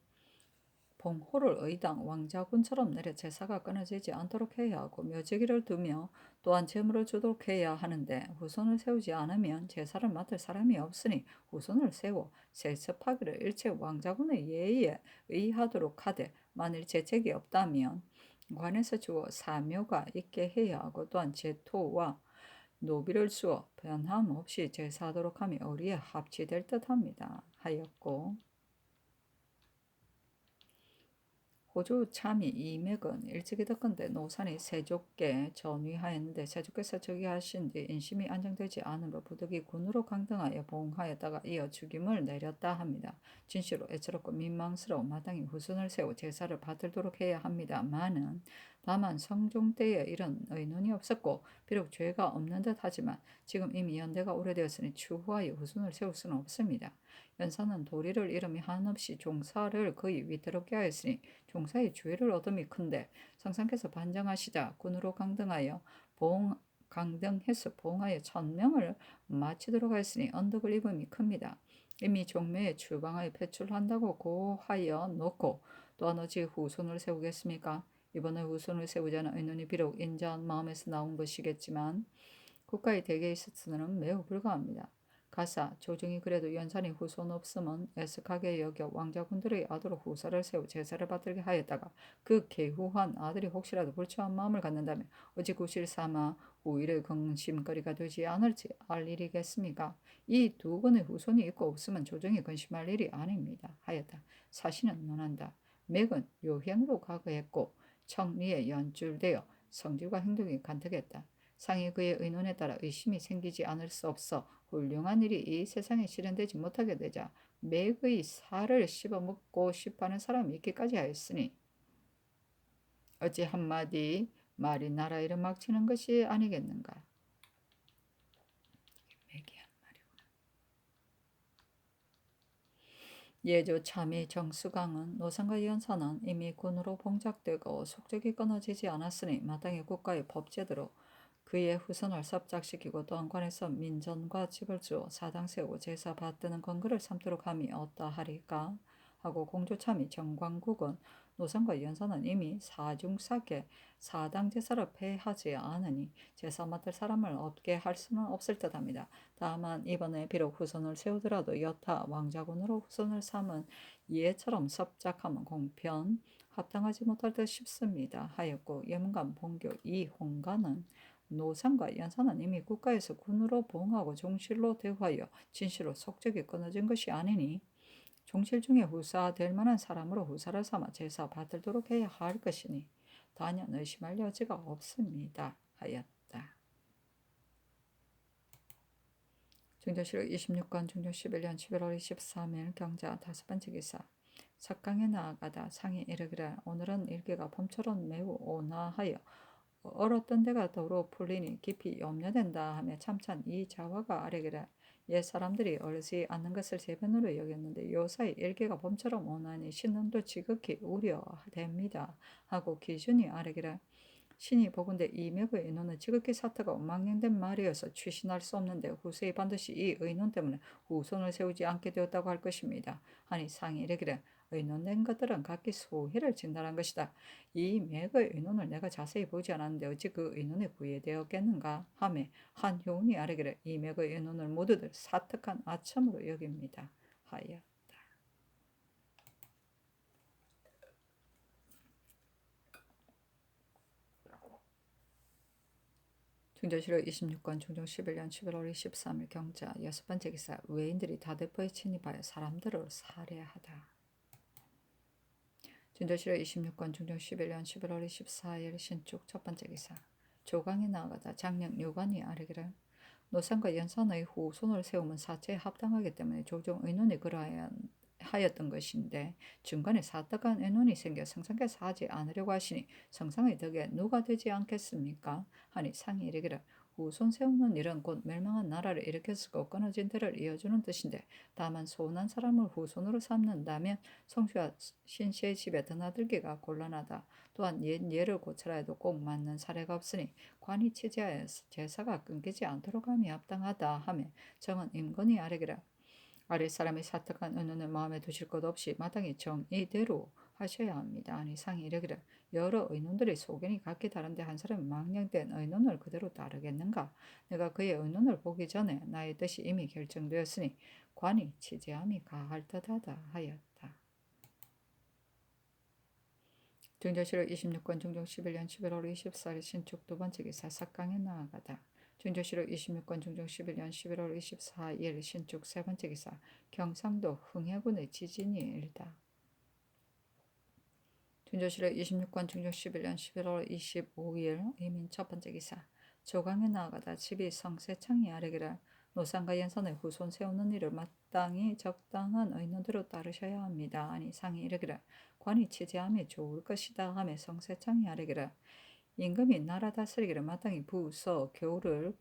봉호를 의당 왕자군처럼 내려 제사가 끊어지지 않도록 해야 하고 묘지기를 두며 또한 제물을 주도록 해야 하는데 후손을 세우지 않으면 제사를 맡을 사람이 없으니 후손을 세워 세습하기를 일체 왕자군의 예의에 의하도록 하되 만일 제책이 없다면 관에서 주어 사묘가 있게 해야 하고 또한 제토와 노비를 주어 변함없이 제사하도록 하며 우리에 합치될 듯합니다. 하였고 호주 참이 이맥은 일찍이 듣건대 노산이 세족께 전위하였는데 세족께서 즉위하신 뒤 인심이 안정되지 않으므로 부득이 군으로 강등하여 봉하였다가 이어 죽임을 내렸다 합니다. 진시로 애처롭고 민망스러운 마땅히 후손을 세워 제사를 받들도록 해야 합니다마는 다만 성종 때에 이런 의논이 없었고 비록 죄가 없는 듯 하지만 지금 이미 연대가 오래되었으니 추후하여 후손을 세울 수는 없습니다. 연사는 도리를 잃음이 한없이 종사를 거의 위태롭게 하였으니 종사의 죄를 얻음이 큰데 상상께서 반정하시자 군으로 강등해서 봉하여 1000명을 마치도록 하였으니 언덕을 입음이 큽니다. 이미 종묘에 추방하여 배출한다고 고하여 놓고 또한 어찌 후손을 세우겠습니까? 이번에 후손을 세우자는 의논이 비록 인자한 마음에서 나온 것이겠지만 국가의 대계에 있어서는 매우 불가합니다. 가사 조정이 그래도 연산이 후손 없음은 애석하게 여겨 왕자군들의 아들로 후사를 세우 제사를 받들게 하였다가 그 계후한 아들이 혹시라도 불초한 마음을 갖는다면 어찌 구실 삼아 후일의 근심거리가 되지 않을지 알 일이겠습니까? 이 두 분의 후손이 있고 없으면 조정이 근심할 일이 아닙니다. 하였다. 사신은 논한다. 맥은 요행으로 가거했고 청리에 연줄되어 성질과 행동이 간특했다. 상이 그의 의논에 따라 의심이 생기지 않을 수 없어 훌륭한 일이 이 세상에 실현되지 못하게 되자 맥의 살을 씹어먹고 싶어하는 사람이 있기까지 하였으니 어찌 한마디 말이 나라 일을 막치는 것이 아니겠는가. 맥이 한 말이구나. 예조 참의 정수강은 노상과 연산은 이미 군으로 봉작되고 속적이 끊어지지 않았으니 마땅히 국가의 법제대로 그의 후손을 섭작시키고 또한 관에서 민전과 집을 주어 사당 세우고 제사 받드는 건거를 삼도록 함이 어떠하리까 하고 공조참이 정광국은 노선과 연산은 이미 사중사께 사당 제사를 폐하지 않으니 제사 맡을 사람을 없게 할 수는 없을 듯합니다. 다만 이번에 비록 후손을 세우더라도 여타 왕자군으로 후손을 삼은 이해처럼 섭작하면 공편 합당하지 못할 듯 싶습니다. 하였고 예문관 본교 이홍가는 노상과 연산은 이미 국가에서 군으로 봉하고 종실로 대우하여 진실로 속적이 끊어진 것이 아니니 종실 중에 후사될 만한 사람으로 후사를 삼아 제사 받들도록 해야 할 것이니 단연 의심할 여지가 없습니다. 하였다. 중조실록 26권 중조 11년 11월 23일 경자 5번째 기사 석강에 나아가다 상이 이르기를 오늘은 일개가 봄처럼 매우 온화하여 얼었던 데가 더러 풀리니 깊이 염려된다 하며 참찬 이 자화가 아뢰기를 옛 사람들이 얼지 않는 것을 제변으로 여겼는데 요사이 일개가 봄처럼 온하니 신놈도 지극히 우려됩니다 하고 기준이 아뢰기를 신이 보건대 이맥의 의논은 지극히 사태가 엉망진된 말이어서 추신할 수 없는데 후세에 반드시 이 의논 때문에 후손을 세우지 않게 되었다고 할 것입니다. 하니 상이 이르기를 의논된 것들은 각기 소회를 진단한 것이다. 이 맥의 의논을 내가 자세히 보지 않았는데 어찌 그 의논에 구애되었겠는가 하매 한효운이 아뢰기를 이 맥의 의논을 모두들 사특한 아첨으로 여깁니다. 하여 중조실록 26권 중종 11년 11월 23일 경자 6번째 기사 외인들이 다대포에 침입하여 사람들을 살해하다. 중조실록 26권 중종 11년 11월 24일 신축 첫번째 기사 조강에 나아가다 장령 요관이 아뢰기를 노상과 연산의 후손을 세우면 사체에 합당하기 때문에 조정 의논이 그러하였던 것인데 중간에 사떡한 의논이 생겨 성상께서 하지 않으려고 하시니 성상의 덕에 누가 되지 않겠습니까? 하니 상이 이르기를 후손 세우는 일은 곧 멸망한 나라를 일으켰고 끊어진 데를 이어주는 뜻인데 다만 소원한 사람을 후손으로 삼는다면 성씨와 신씨의 집에 드나들기가 곤란하다. 또한 옛 예를 고쳐라 해도 꼭 맞는 사례가 없으니 관이 취재하여 제사가 끊기지 않도록 함이 합당하다 하며 정은 임건이 아뢰기를 아랫사람이 사특한 의논을 마음에 두실 것 없이 마땅히 정의대로 하셔야 합니다. 아니 상이 이르기를 여러 의논들이 소견이 각기 다른데 한 사람이 망령된 의논을 그대로 따르겠는가? 내가 그의 의논을 보기 전에 나의 뜻이 이미 결정되었으니 관이 치재함이 가할 듯하다 하였다. 중조실록 26권 중종 11년 11월 24일 신축 두 번째 기사 삭강에 나아가다. 중조실록 26권 중종 11년 11월 24일 신축 세 번째 기사 경상도 흥해군의 지진이 일다. 중조실록 26권 중종 11년 11월 25일 이민 첫 번째 기사 조강에 나아가다 집이 성세창이 아래기를 노상과 연산의 후손 세우는 일을 마땅히 적당한 의논대로 따르셔야 합니다. 아니 상이 이르기를 관이 치재함이 좋을 것이다 하며 성세창이 아뢰기를 임금이 나라 다스리기를 마땅히 부서 교우를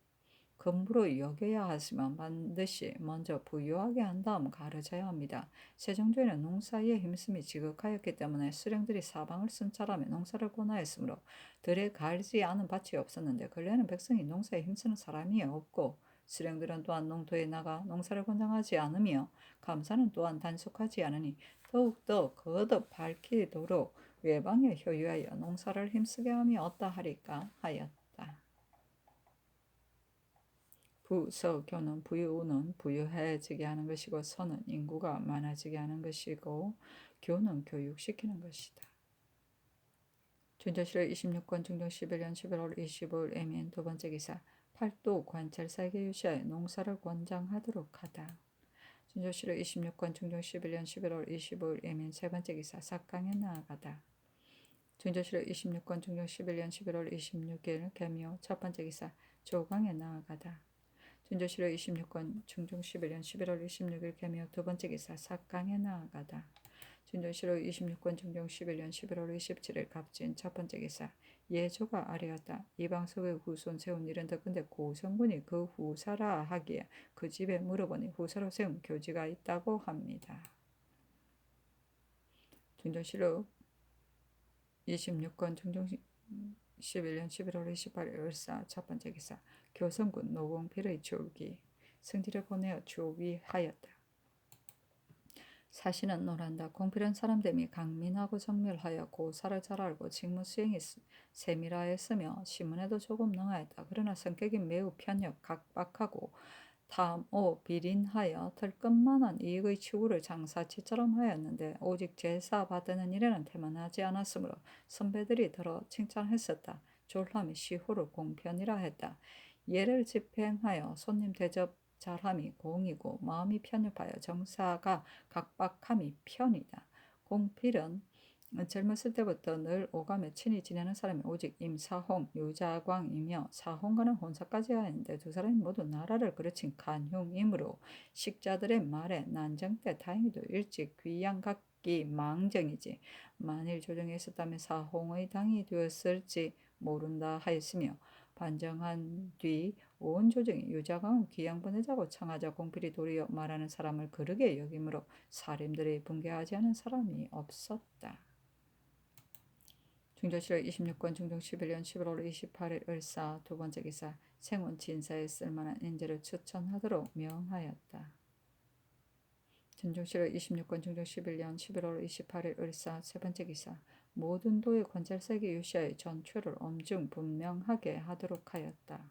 근부로 여겨야 하지만 반드시 먼저 부유하게 한 다음 가르쳐야 합니다. 세종조에는 농사에 힘쓰이 지극하였기 때문에 수령들이 사방을 순찰하며 농사를 권하였으므로 들에 갈지 않은 밭이 없었는데 근래는 백성이 농사에 힘쓰는 사람이 없고 수령들은 또한 농토에 나가 농사를 권장하지 않으며 감사는 또한 단속하지 않으니 더욱더 거듭 밝히도록 외방에 효유하여 농사를 힘쓰게 함이 어떠하리까 하였다. 부서교는 부유는 부유해지게 하는 것이고 서는 인구가 많아지게 하는 것이고 교는 교육시키는 것이다. 준조실록 26권 중종 11년 11월 25일 애민 두 번째 기사 팔도 관찰사에게 유시하여 농사를 권장하도록 하다. 준조실록 26권 중종 11년 11월 25일 애민 세 번째 기사 삭강에 나아가다. 준조실록 26권 중종 11년 11월 26일 개묘 첫 번째 기사 조강에 나아가다. 준조실록 26권 중종 11년 11월 26일 개묘 두 번째 기사 삭강에 나아가다. 준조실록 26권 중종 11년 11월 27일 갑진 첫 번째 기사 예조가 아뢰었다. 이방석의 후손 세운 일은 더군데 고성군이 그 후사라 하기에 그 집에 물어보니 후사로 세운 교지가 있다고 합니다. 준조실록 26권 중종 11년 11월 28일 을사 첫 번째 기사 교성군 노공필의 조기 승지를 보내어 조위하였다. 사시는 노란다. 공필한 사람됨이 강민하고 정밀하여 고사를 잘 알고 직무 수행이 세밀하였으며 신문에도 조금 능하였다. 그러나 성격이 매우 편협, 각박하고 탐오 비린하여 털끝만한 이익의 추구를 장사치처럼 하였는데 오직 제사 받드는 일에는 태만하지 않았으므로 선배들이 더러 칭찬했었다. 졸함이 시호를 공편이라 했다. 예를 집행하여 손님 대접 잘함이 공이고 마음이 편협하여 정사가 각박함이 편이다. 공필은 젊었을 때부터 늘 오감에 친히 지내는 사람이 오직 임사홍, 유자광이며 사홍과는 혼사까지 하였는데 두 사람이 모두 나라를 그르친 간흉이므로 식자들의 말에 난정 때 다행히도 일찍 귀양 갖기 망정이지 만일 조정에 있었다면 사홍의 당이 되었을지 모른다 하였으며 반정한 뒤 온 조정이 유자광을 귀양 보내자고 청하자 공필이 도리어 말하는 사람을 거르게 여기므로 사림들이 분개하지 않은 사람이 없었다. 중조실록 26권 중종 11년 11월 28일 을사 두 번째 기사 생원 진사에 쓸만한 인재를 추천하도록 명하였다. 중조실록 26권 중종 11년 11월 28일 을사 세 번째 기사 모든 도의 관찰사에게 유시하여 전초를 엄중 분명하게 하도록 하였다.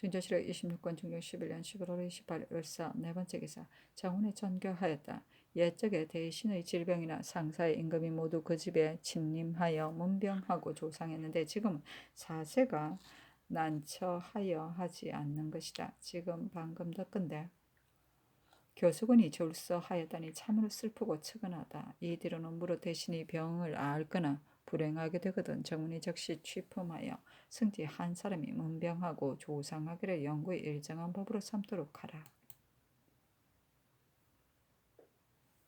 중조실록 26권 중종 11년 11월 28일 을사 네 번째 기사 장훈에 전교하였다. 옛적에 대신의 질병이나 상사의 임금이 모두 그 집에 침림하여 문병하고 조상했는데 지금은 사세가 난처하여 하지 않는 것이다. 지금 방금 듣건대 교수군이 졸서하였다니 참으로 슬프고 측은하다. 이 뒤로는 무릇 대신이 병을 앓거나 불행하게 되거든 정문이 즉시 취품하여 승지 한 사람이 문병하고 조상하기를 영구히 일정한 법으로 삼도록 하라.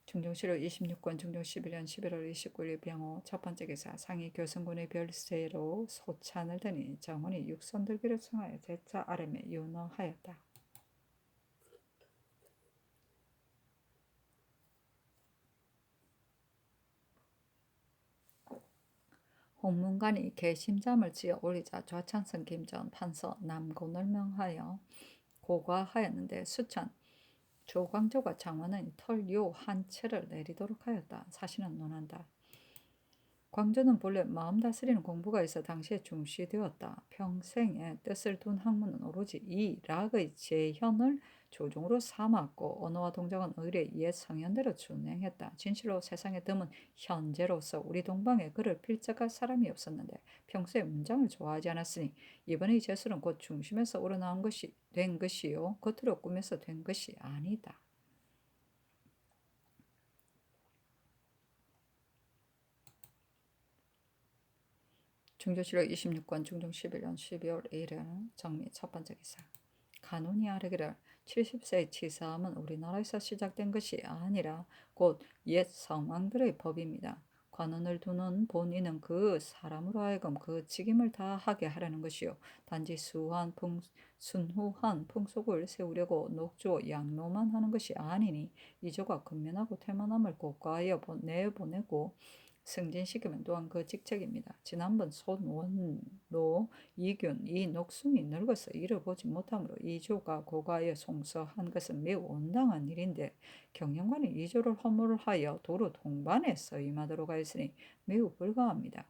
중종실록 26권 중종 11년 11월 29일 병호 첫 번째 기사 상이 교성군의 별세로 소찬을 드니 정원이 육선들기를 청하여 제차 아름에 윤허하였다. 홍문관이 개심잠을 지어 올리자 좌찬성 김전 판서 남곤을 명하여 고과하였는데 수찬 조광조가 장원은 털요 한 채를 내리도록 하였다. 사신은 논한다. 광조는 본래 마음 다스리는 공부가 있어 당시에 중시되었다. 평생의 뜻을 둔 학문은 오로지 이 락의 재현을 조종으로 삼았고 언어와 동작은 의례 옛 성현대로 준행했다. 진실로 세상에 드문 현재로서 우리 동방에 그를 필적할 사람이 없었는데 평소에 문장을 좋아하지 않았으니 이번의 제술은 곧 중심에서 우러나온 것이 된 것이요 겉으로 꾸며서 된 것이 아니다. 중조실록 26권 중종 11년 12월 1일 정미 첫 번째 기사. 간운이 아르기를 70세의 치사함은 우리나라에서 시작된 것이 아니라 곧 옛 성왕들의 법입니다. 관원을 두는 본인은 그 사람으로 하여금 그 직임을 다하게 하려는 것이요. 단지 순후한 풍속을 세우려고 녹조 양로만 하는 것이 아니니 이조가 근면하고 태만함을 고가하여 내보내고 승진시키면 또한 그 직책입니다. 지난번 손원로, 이균, 이녹순이 늙어서 이를 보지 못하므로 이조가 고가에 송서한 것은 매우 온당한 일인데 경영관이 이조를 허물하여 도로 동반에 서임하도록 하였으니 매우 불가합니다.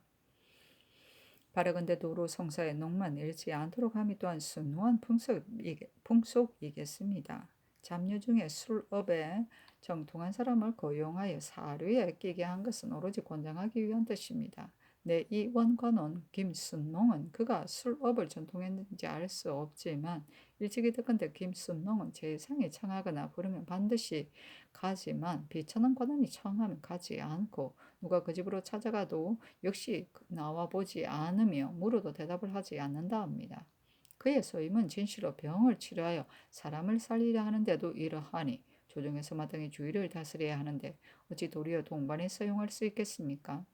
바라건대 도로 성사에 녹만 잃지 않도록 함이 또한 순수한 풍속이겠습니다. 잡류 중에 술업에 정통한 사람을 고용하여 사료에 끼게 한 것은 오로지 권장하기 위한 뜻입니다. 내 이 원관원 김순농은 그가 술업을 전통했는지 알 수 없지만 일찍이 듣건대 김순농은 재상이 청하거나 부르면 반드시 가지만 비천한 관원이 청하면 가지 않고 누가 그 집으로 찾아가도 역시 나와보지 않으며 물어도 대답을 하지 않는다 합니다. 그의 소임은 진실로 병을 치료하여 사람을 살리려 하는데도 이러하니 조정에서 마땅히 주의를 다스려야 하는데 어찌 도리어 동반에 사용할 수 있겠습니까?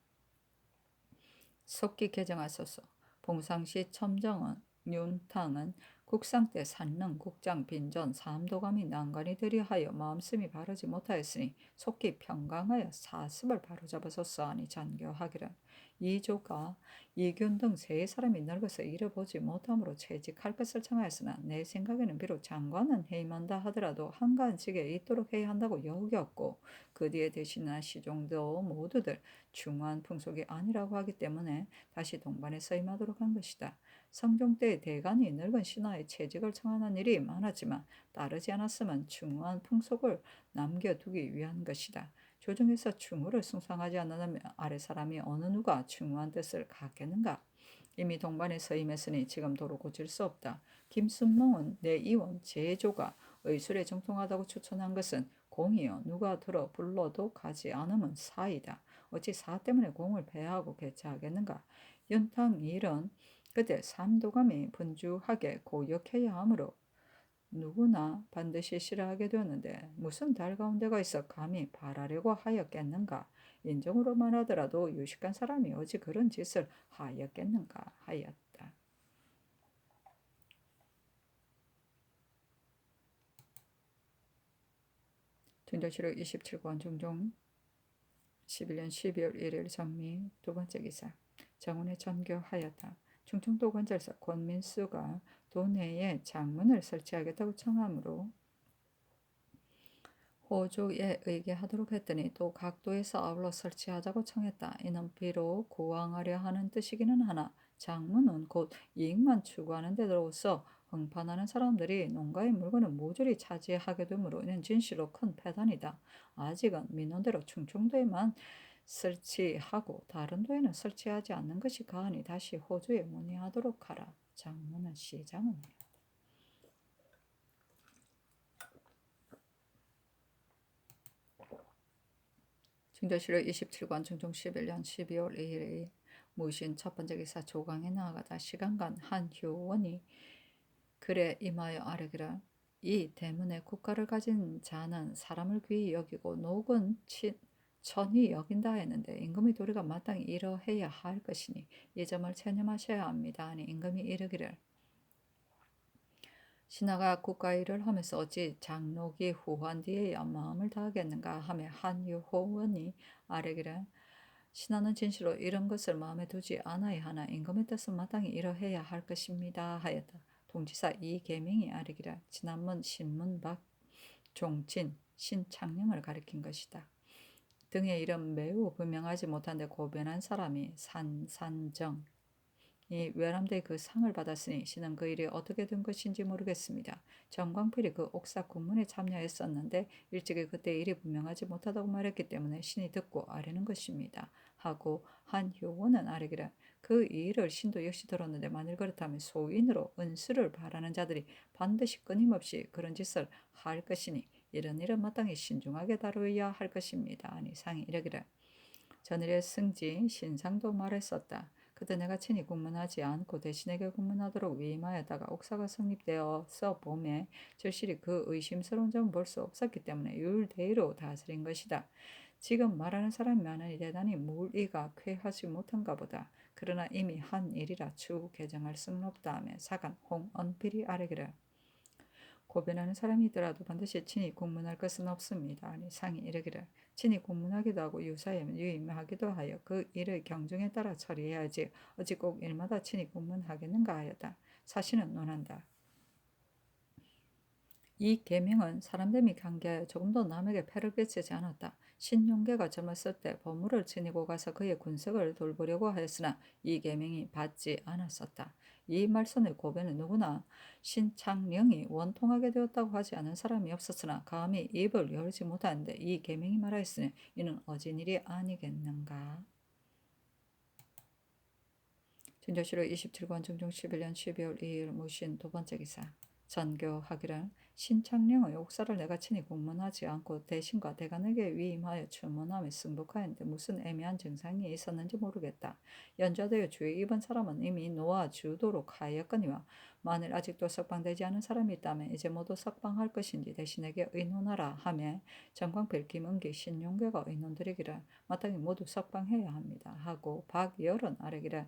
속기 개정하소서. 봉상시 첨정은 윤탕은 국상 때 산릉 국장 빈전 삼도감이 난간이 되리하여 마음씀이 바르지 못하였으니 속기 평강하여 사습을 바로잡아소서 하니 잔교하기를 이조가 이균 등 세 사람이 늙어서 이를 보지 못함으로 채직할 것을 청하였으나 내 생각에는 비록 장관은 해임한다 하더라도 한간직에 있도록 해야 한다고 여겼고 그 뒤에 대신나 시종도 모두들 중후한 풍속이 아니라고 하기 때문에 다시 동반에 서임하도록 한 것이다. 성종 때 대간이 늙은 신하의 채직을 청하는 일이 많았지만 따르지 않았으면 중후한 풍속을 남겨두기 위한 것이다. 조정에서 충후를 숭상하지 않는다면 아래 사람이 어느 누가 충후한 뜻을 갖겠는가? 이미 동반에 서임했으니 지금 도로 고칠 수 없다. 김순몽은 내 이원 제조가 의술에 정통하다고 추천한 것은 공이요 누가 들어 불러도 가지 않으면 사이다. 어찌 사 때문에 공을 배하고 개최하겠는가? 윤탕일은 그때 삼도감이 분주하게 고역해야 하므로 누구나 반드시 싫어하게 되었는데 무슨 달 가운데가 있어 감히 바라려고 하였겠는가? 인정으로 말하더라도 유식한 사람이 어찌 그런 짓을 하였겠는가 하였다. 중조실록 27권 중종 11년 12월 1일 정미 두 번째 기사. 정운에 전교하였다. 충청도 관절사 권민수가 도내에 장문을 설치하겠다고 청하므로 호조에 의계하도록 했더니 또 각도에서 아울러 설치하자고 청했다. 이는 비록 고왕하려 하는 뜻이기는 하나 장문은 곧 이익만 추구하는 데로서 흥판하는 사람들이 농가의 물건을 모조리 차지하게 되므로 이는 진실로 큰 패단이다. 아직은 민원대로 충청도에만 설치하고 다른 도에는 설치하지 않는 것이 가하니 다시 호주에 문의하도록 하라. 장문은 시장은 중조실록 27권 중종 11년 12월 2일 무신 첫 번째 기사 조강에 나아가다 시간간 한효원이 그래 임하여 아뢰기를 이 대문에 국가를 가진 자는 사람을 귀히 여기고 녹은 천히 여긴다 했는데 임금의 도리가 마땅히 이러해야 할 것이니 이 점을 체념하셔야 합니다. 하니 임금이 이르기를 신하가 국가 일을 하면서 어찌 장록이 후한 뒤에야 마음을 다하겠는가 하며 한유호원이 아뢰기를 신하는 진실로 이런 것을 마음에 두지 않아야 하나 임금의 뜻은 마땅히 이러해야 할 것입니다 하였다. 동지사 이계명이 아뢰기를 지난번 신문 밖 종친, 신창령을 가리킨 것이다. 등의 이름 매우 분명하지 못한데 고변한 사람이 산산정 이 외람되이 그 상을 받았으니 신은 그 일이 어떻게 된 것인지 모르겠습니다. 정광필이 그 옥사 군문에 참여했었는데 일찍이 그때 일이 분명하지 못하다고 말했기 때문에 신이 듣고 아뢰는 것입니다. 하고 한 효원은 아뢰기를 그 일을 신도 역시 들었는데 만일 그렇다면 소인으로 은수를 바라는 자들이 반드시 끊임없이 그런 짓을 할 것이니 이런 일은 마땅히 신중하게 다루어야 할 것입니다. 아니 상이 이르기를 전일의 승지 신상도 말했었다. 그때 내가 친히 공문하지 않고 대신에게 공문하도록 위임하였다가 옥사가 성립되어서 봄에 절실히 그 의심스러운 점을 볼 수 없었기 때문에 율대로 다스린 것이다. 지금 말하는 사람이 많으니 대단히 물의가 쾌하지 못한가 보다. 그러나 이미 한 일이라 추후 개정할 수는 없다 하며 사간 홍언필이 아뢰기를 고변하는 사람이 있더라도 반드시 친히 공문할 것은 없습니다. 아니 상이 이르기를 친히 공문하기도 하고 유사에 유임하기도 하여 그 일의 경중에 따라 처리해야지 어찌 꼭 일마다 친히 공문하겠는가 하였다. 사실은 논한다. 이 계명은 사람됨이 관계하여 조금도 남에게 폐를 끼치지 않았다. 신용계가 젊었을 때 보물을 지니고 가서 그의 군색을 돌보려고 하였으나 이 계명이 받지 않았었다. 이 말씀의 고변은 누구나 신창령이 원통하게 되었다고 하지 않은 사람이 없었으나 감히 입을 열지 못하는데 이 계명이 말하였으니 이는 어진 일이 아니겠는가. 진조실록 27권 중종 11년 12월 2일 무신 두 번째 기사 전교하기를 신창령의 옥사를 내가 친히 공문하지 않고 대신과 대간에게 위임하여 출문하며 승복하였는데 무슨 애매한 증상이 있었는지 모르겠다. 연좌되어 주의 입은 사람은 이미 놓아주도록 하였거니와 만일 아직도 석방되지 않은 사람이 있다면 이제 모두 석방할 것인지 대신에게 의논하라 하며 정광필, 김은기, 신용계가 의논드리기를 마땅히 모두 석방해야 합니다 하고 박열은 아뢰기를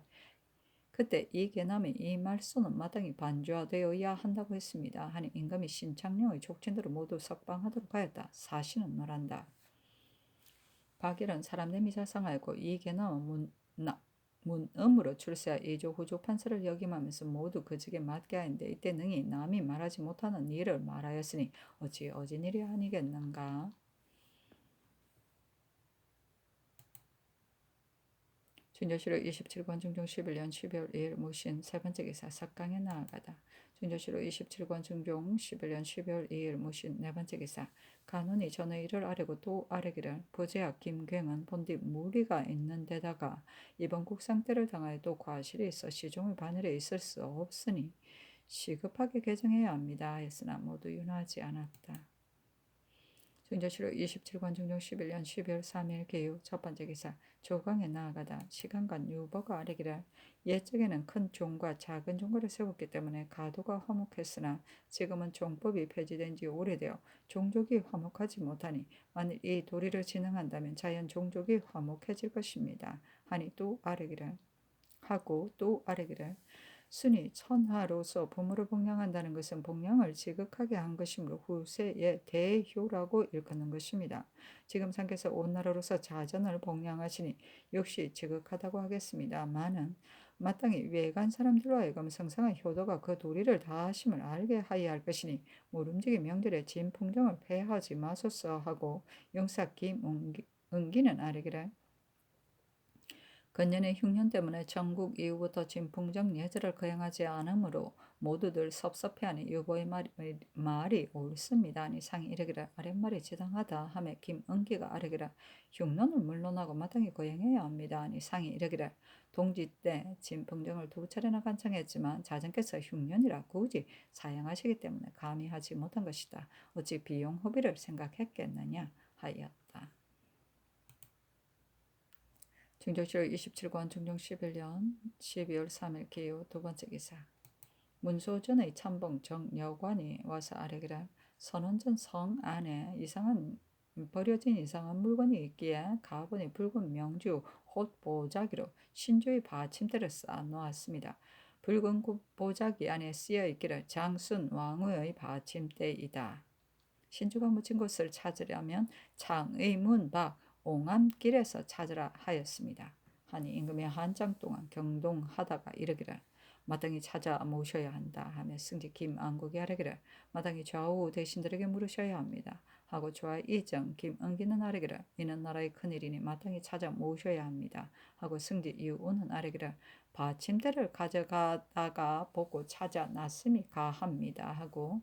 그때 이 계남이 이 말씀은 마땅히 반주하되어야 한다고 했습니다. 하니 임금이 신창령의 족친들을 모두 석방하도록 하였다. 사신은 말한다. 박일은 사람 내미 자상하였고 이 계남은 문음으로 출세하 이조 후조 판서를 역임하면서 모두 그 직에 맡게 하였는데 이때 능히 남이 말하지 못하는 일을 말하였으니 어찌 어진 일이 아니겠는가. 준조실록 27권 중종 11년 12월 2일 무신 세 번째 기사 석강에 나아가다. 준조실록 27권 중종 11년 12월 2일 무신 네 번째 기사 간운이 전의 일을 아뢰고 또 아뢰기를 부제학 김갱은 본디 무리가 있는 데다가 이번 국상때를 당하여 또 과실이 있어 시종의 반열에 있을 수 없으니 시급하게 개정해야 합니다. 했으나 모두 윤하지 않았다. 준조실록 27권 중종 11년 12월 3일 개유 첫 번째 기사 조강에 나아가다 시간간 유보가 아뢰기를 옛적에는 큰 종과 작은 종과를 세웠기 때문에 가도가 화목했으나 지금은 종법이 폐지된 지 오래되어 종족이 화목하지 못하니 만일 이 도리를 진행한다면 자연 종족이 화목해질 것입니다. 하니 또 아뢰기를 하고 또 아뢰기를 순이 천하로서 부모를 복양한다는 것은 복양을 지극하게 한 것이므로 후세의 대효라고 일컫는 것입니다. 지금 상께서 온 나라로서 자전을 복양하시니 역시 지극하다고 하겠습니다마는 마땅히 외간 사람들로 하여금 성상한 효도가 그 도리를 다하심을 알게 하여야 할 것이니 모름지기 명절에 진풍정을 폐하지 마소서 하고 영사 김은기는 아뢰기를 근년의 흉년 때문에 전국 이후부터 진풍정 예절을 거행하지 않으므로 모두들 섭섭해하니 유보의 말이 옳습니다. 아니 상이 이르기를 아랫말이 지당하다 하며 김은기가 아뢰기를 흉년을 물론하고 마땅히 거행해야 합니다. 아니 상이 이르기를 동지 때 진풍정을 두 차례나 간청했지만 자전께서 흉년이라 굳이 사양하시기 때문에 감히 하지 못한 것이다. 어찌 비용 허비를 생각했겠느냐 하였다. 중조실록 27권 중종 11년 12월 3일 기후 두 번째 기사 문소전의 참봉 정여관이 와서 아뢰기를 선원전 성 안에 버려진 이상한 물건이 있기에 가보니 붉은 명주 홑 보자기로 신주의 받침대를 쌓아 놓았습니다. 붉은 보자기 안에 쓰여 있기를 장순 왕후의 받침대이다. 신주가 묻힌 곳을 찾으려면 창의문 밖 옹암길에서 찾으라 하였습니다. 하니 임금이 한참 동안 경동하다가 이르기를 마땅히 찾아 모셔야 한다 하며 승지 김안국이 아뢰기를 마땅히 좌우 대신들에게 물으셔야 합니다 하고 좌 이정 김은기는 아뢰기를 이는 나라의 큰일이니 마땅히 찾아 모셔야 합니다 하고 승지 이우는 아뢰기를 받침대를 가져가다가 보고 찾아 놨음이 가합니다 하고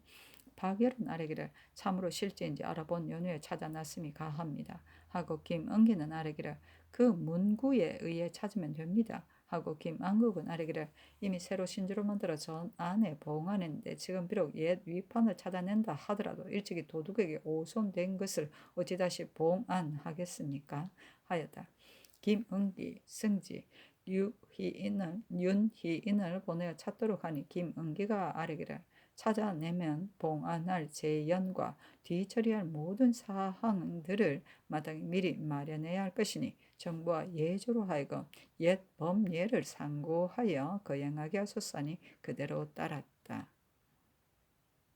박열은 아뢰기를 참으로 실제인지 알아본 연후에 찾아 놨음이 가합니다 하고 김은기는 아뢰기를 그 문구에 의해 찾으면 됩니다 하고 김안국은 아뢰기를 이미 새로 신주로 만들어 전 안에 봉안했는데 지금 비록 옛 위판을 찾아낸다 하더라도 일찍이 도둑에게 오손된 것을 어찌 다시 봉안하겠습니까 하였다. 김은기, 승지, 윤희인을 보내어 찾도록 하니 김은기가 아뢰기를 찾아내면 봉안할 재연과 뒤처리할 모든 사항들을 마땅히 미리 마련해야 할 것이니 정부와 예조로 하여금 옛 법례를 상고하여 거행하게 하소서니 그대로 따랐다.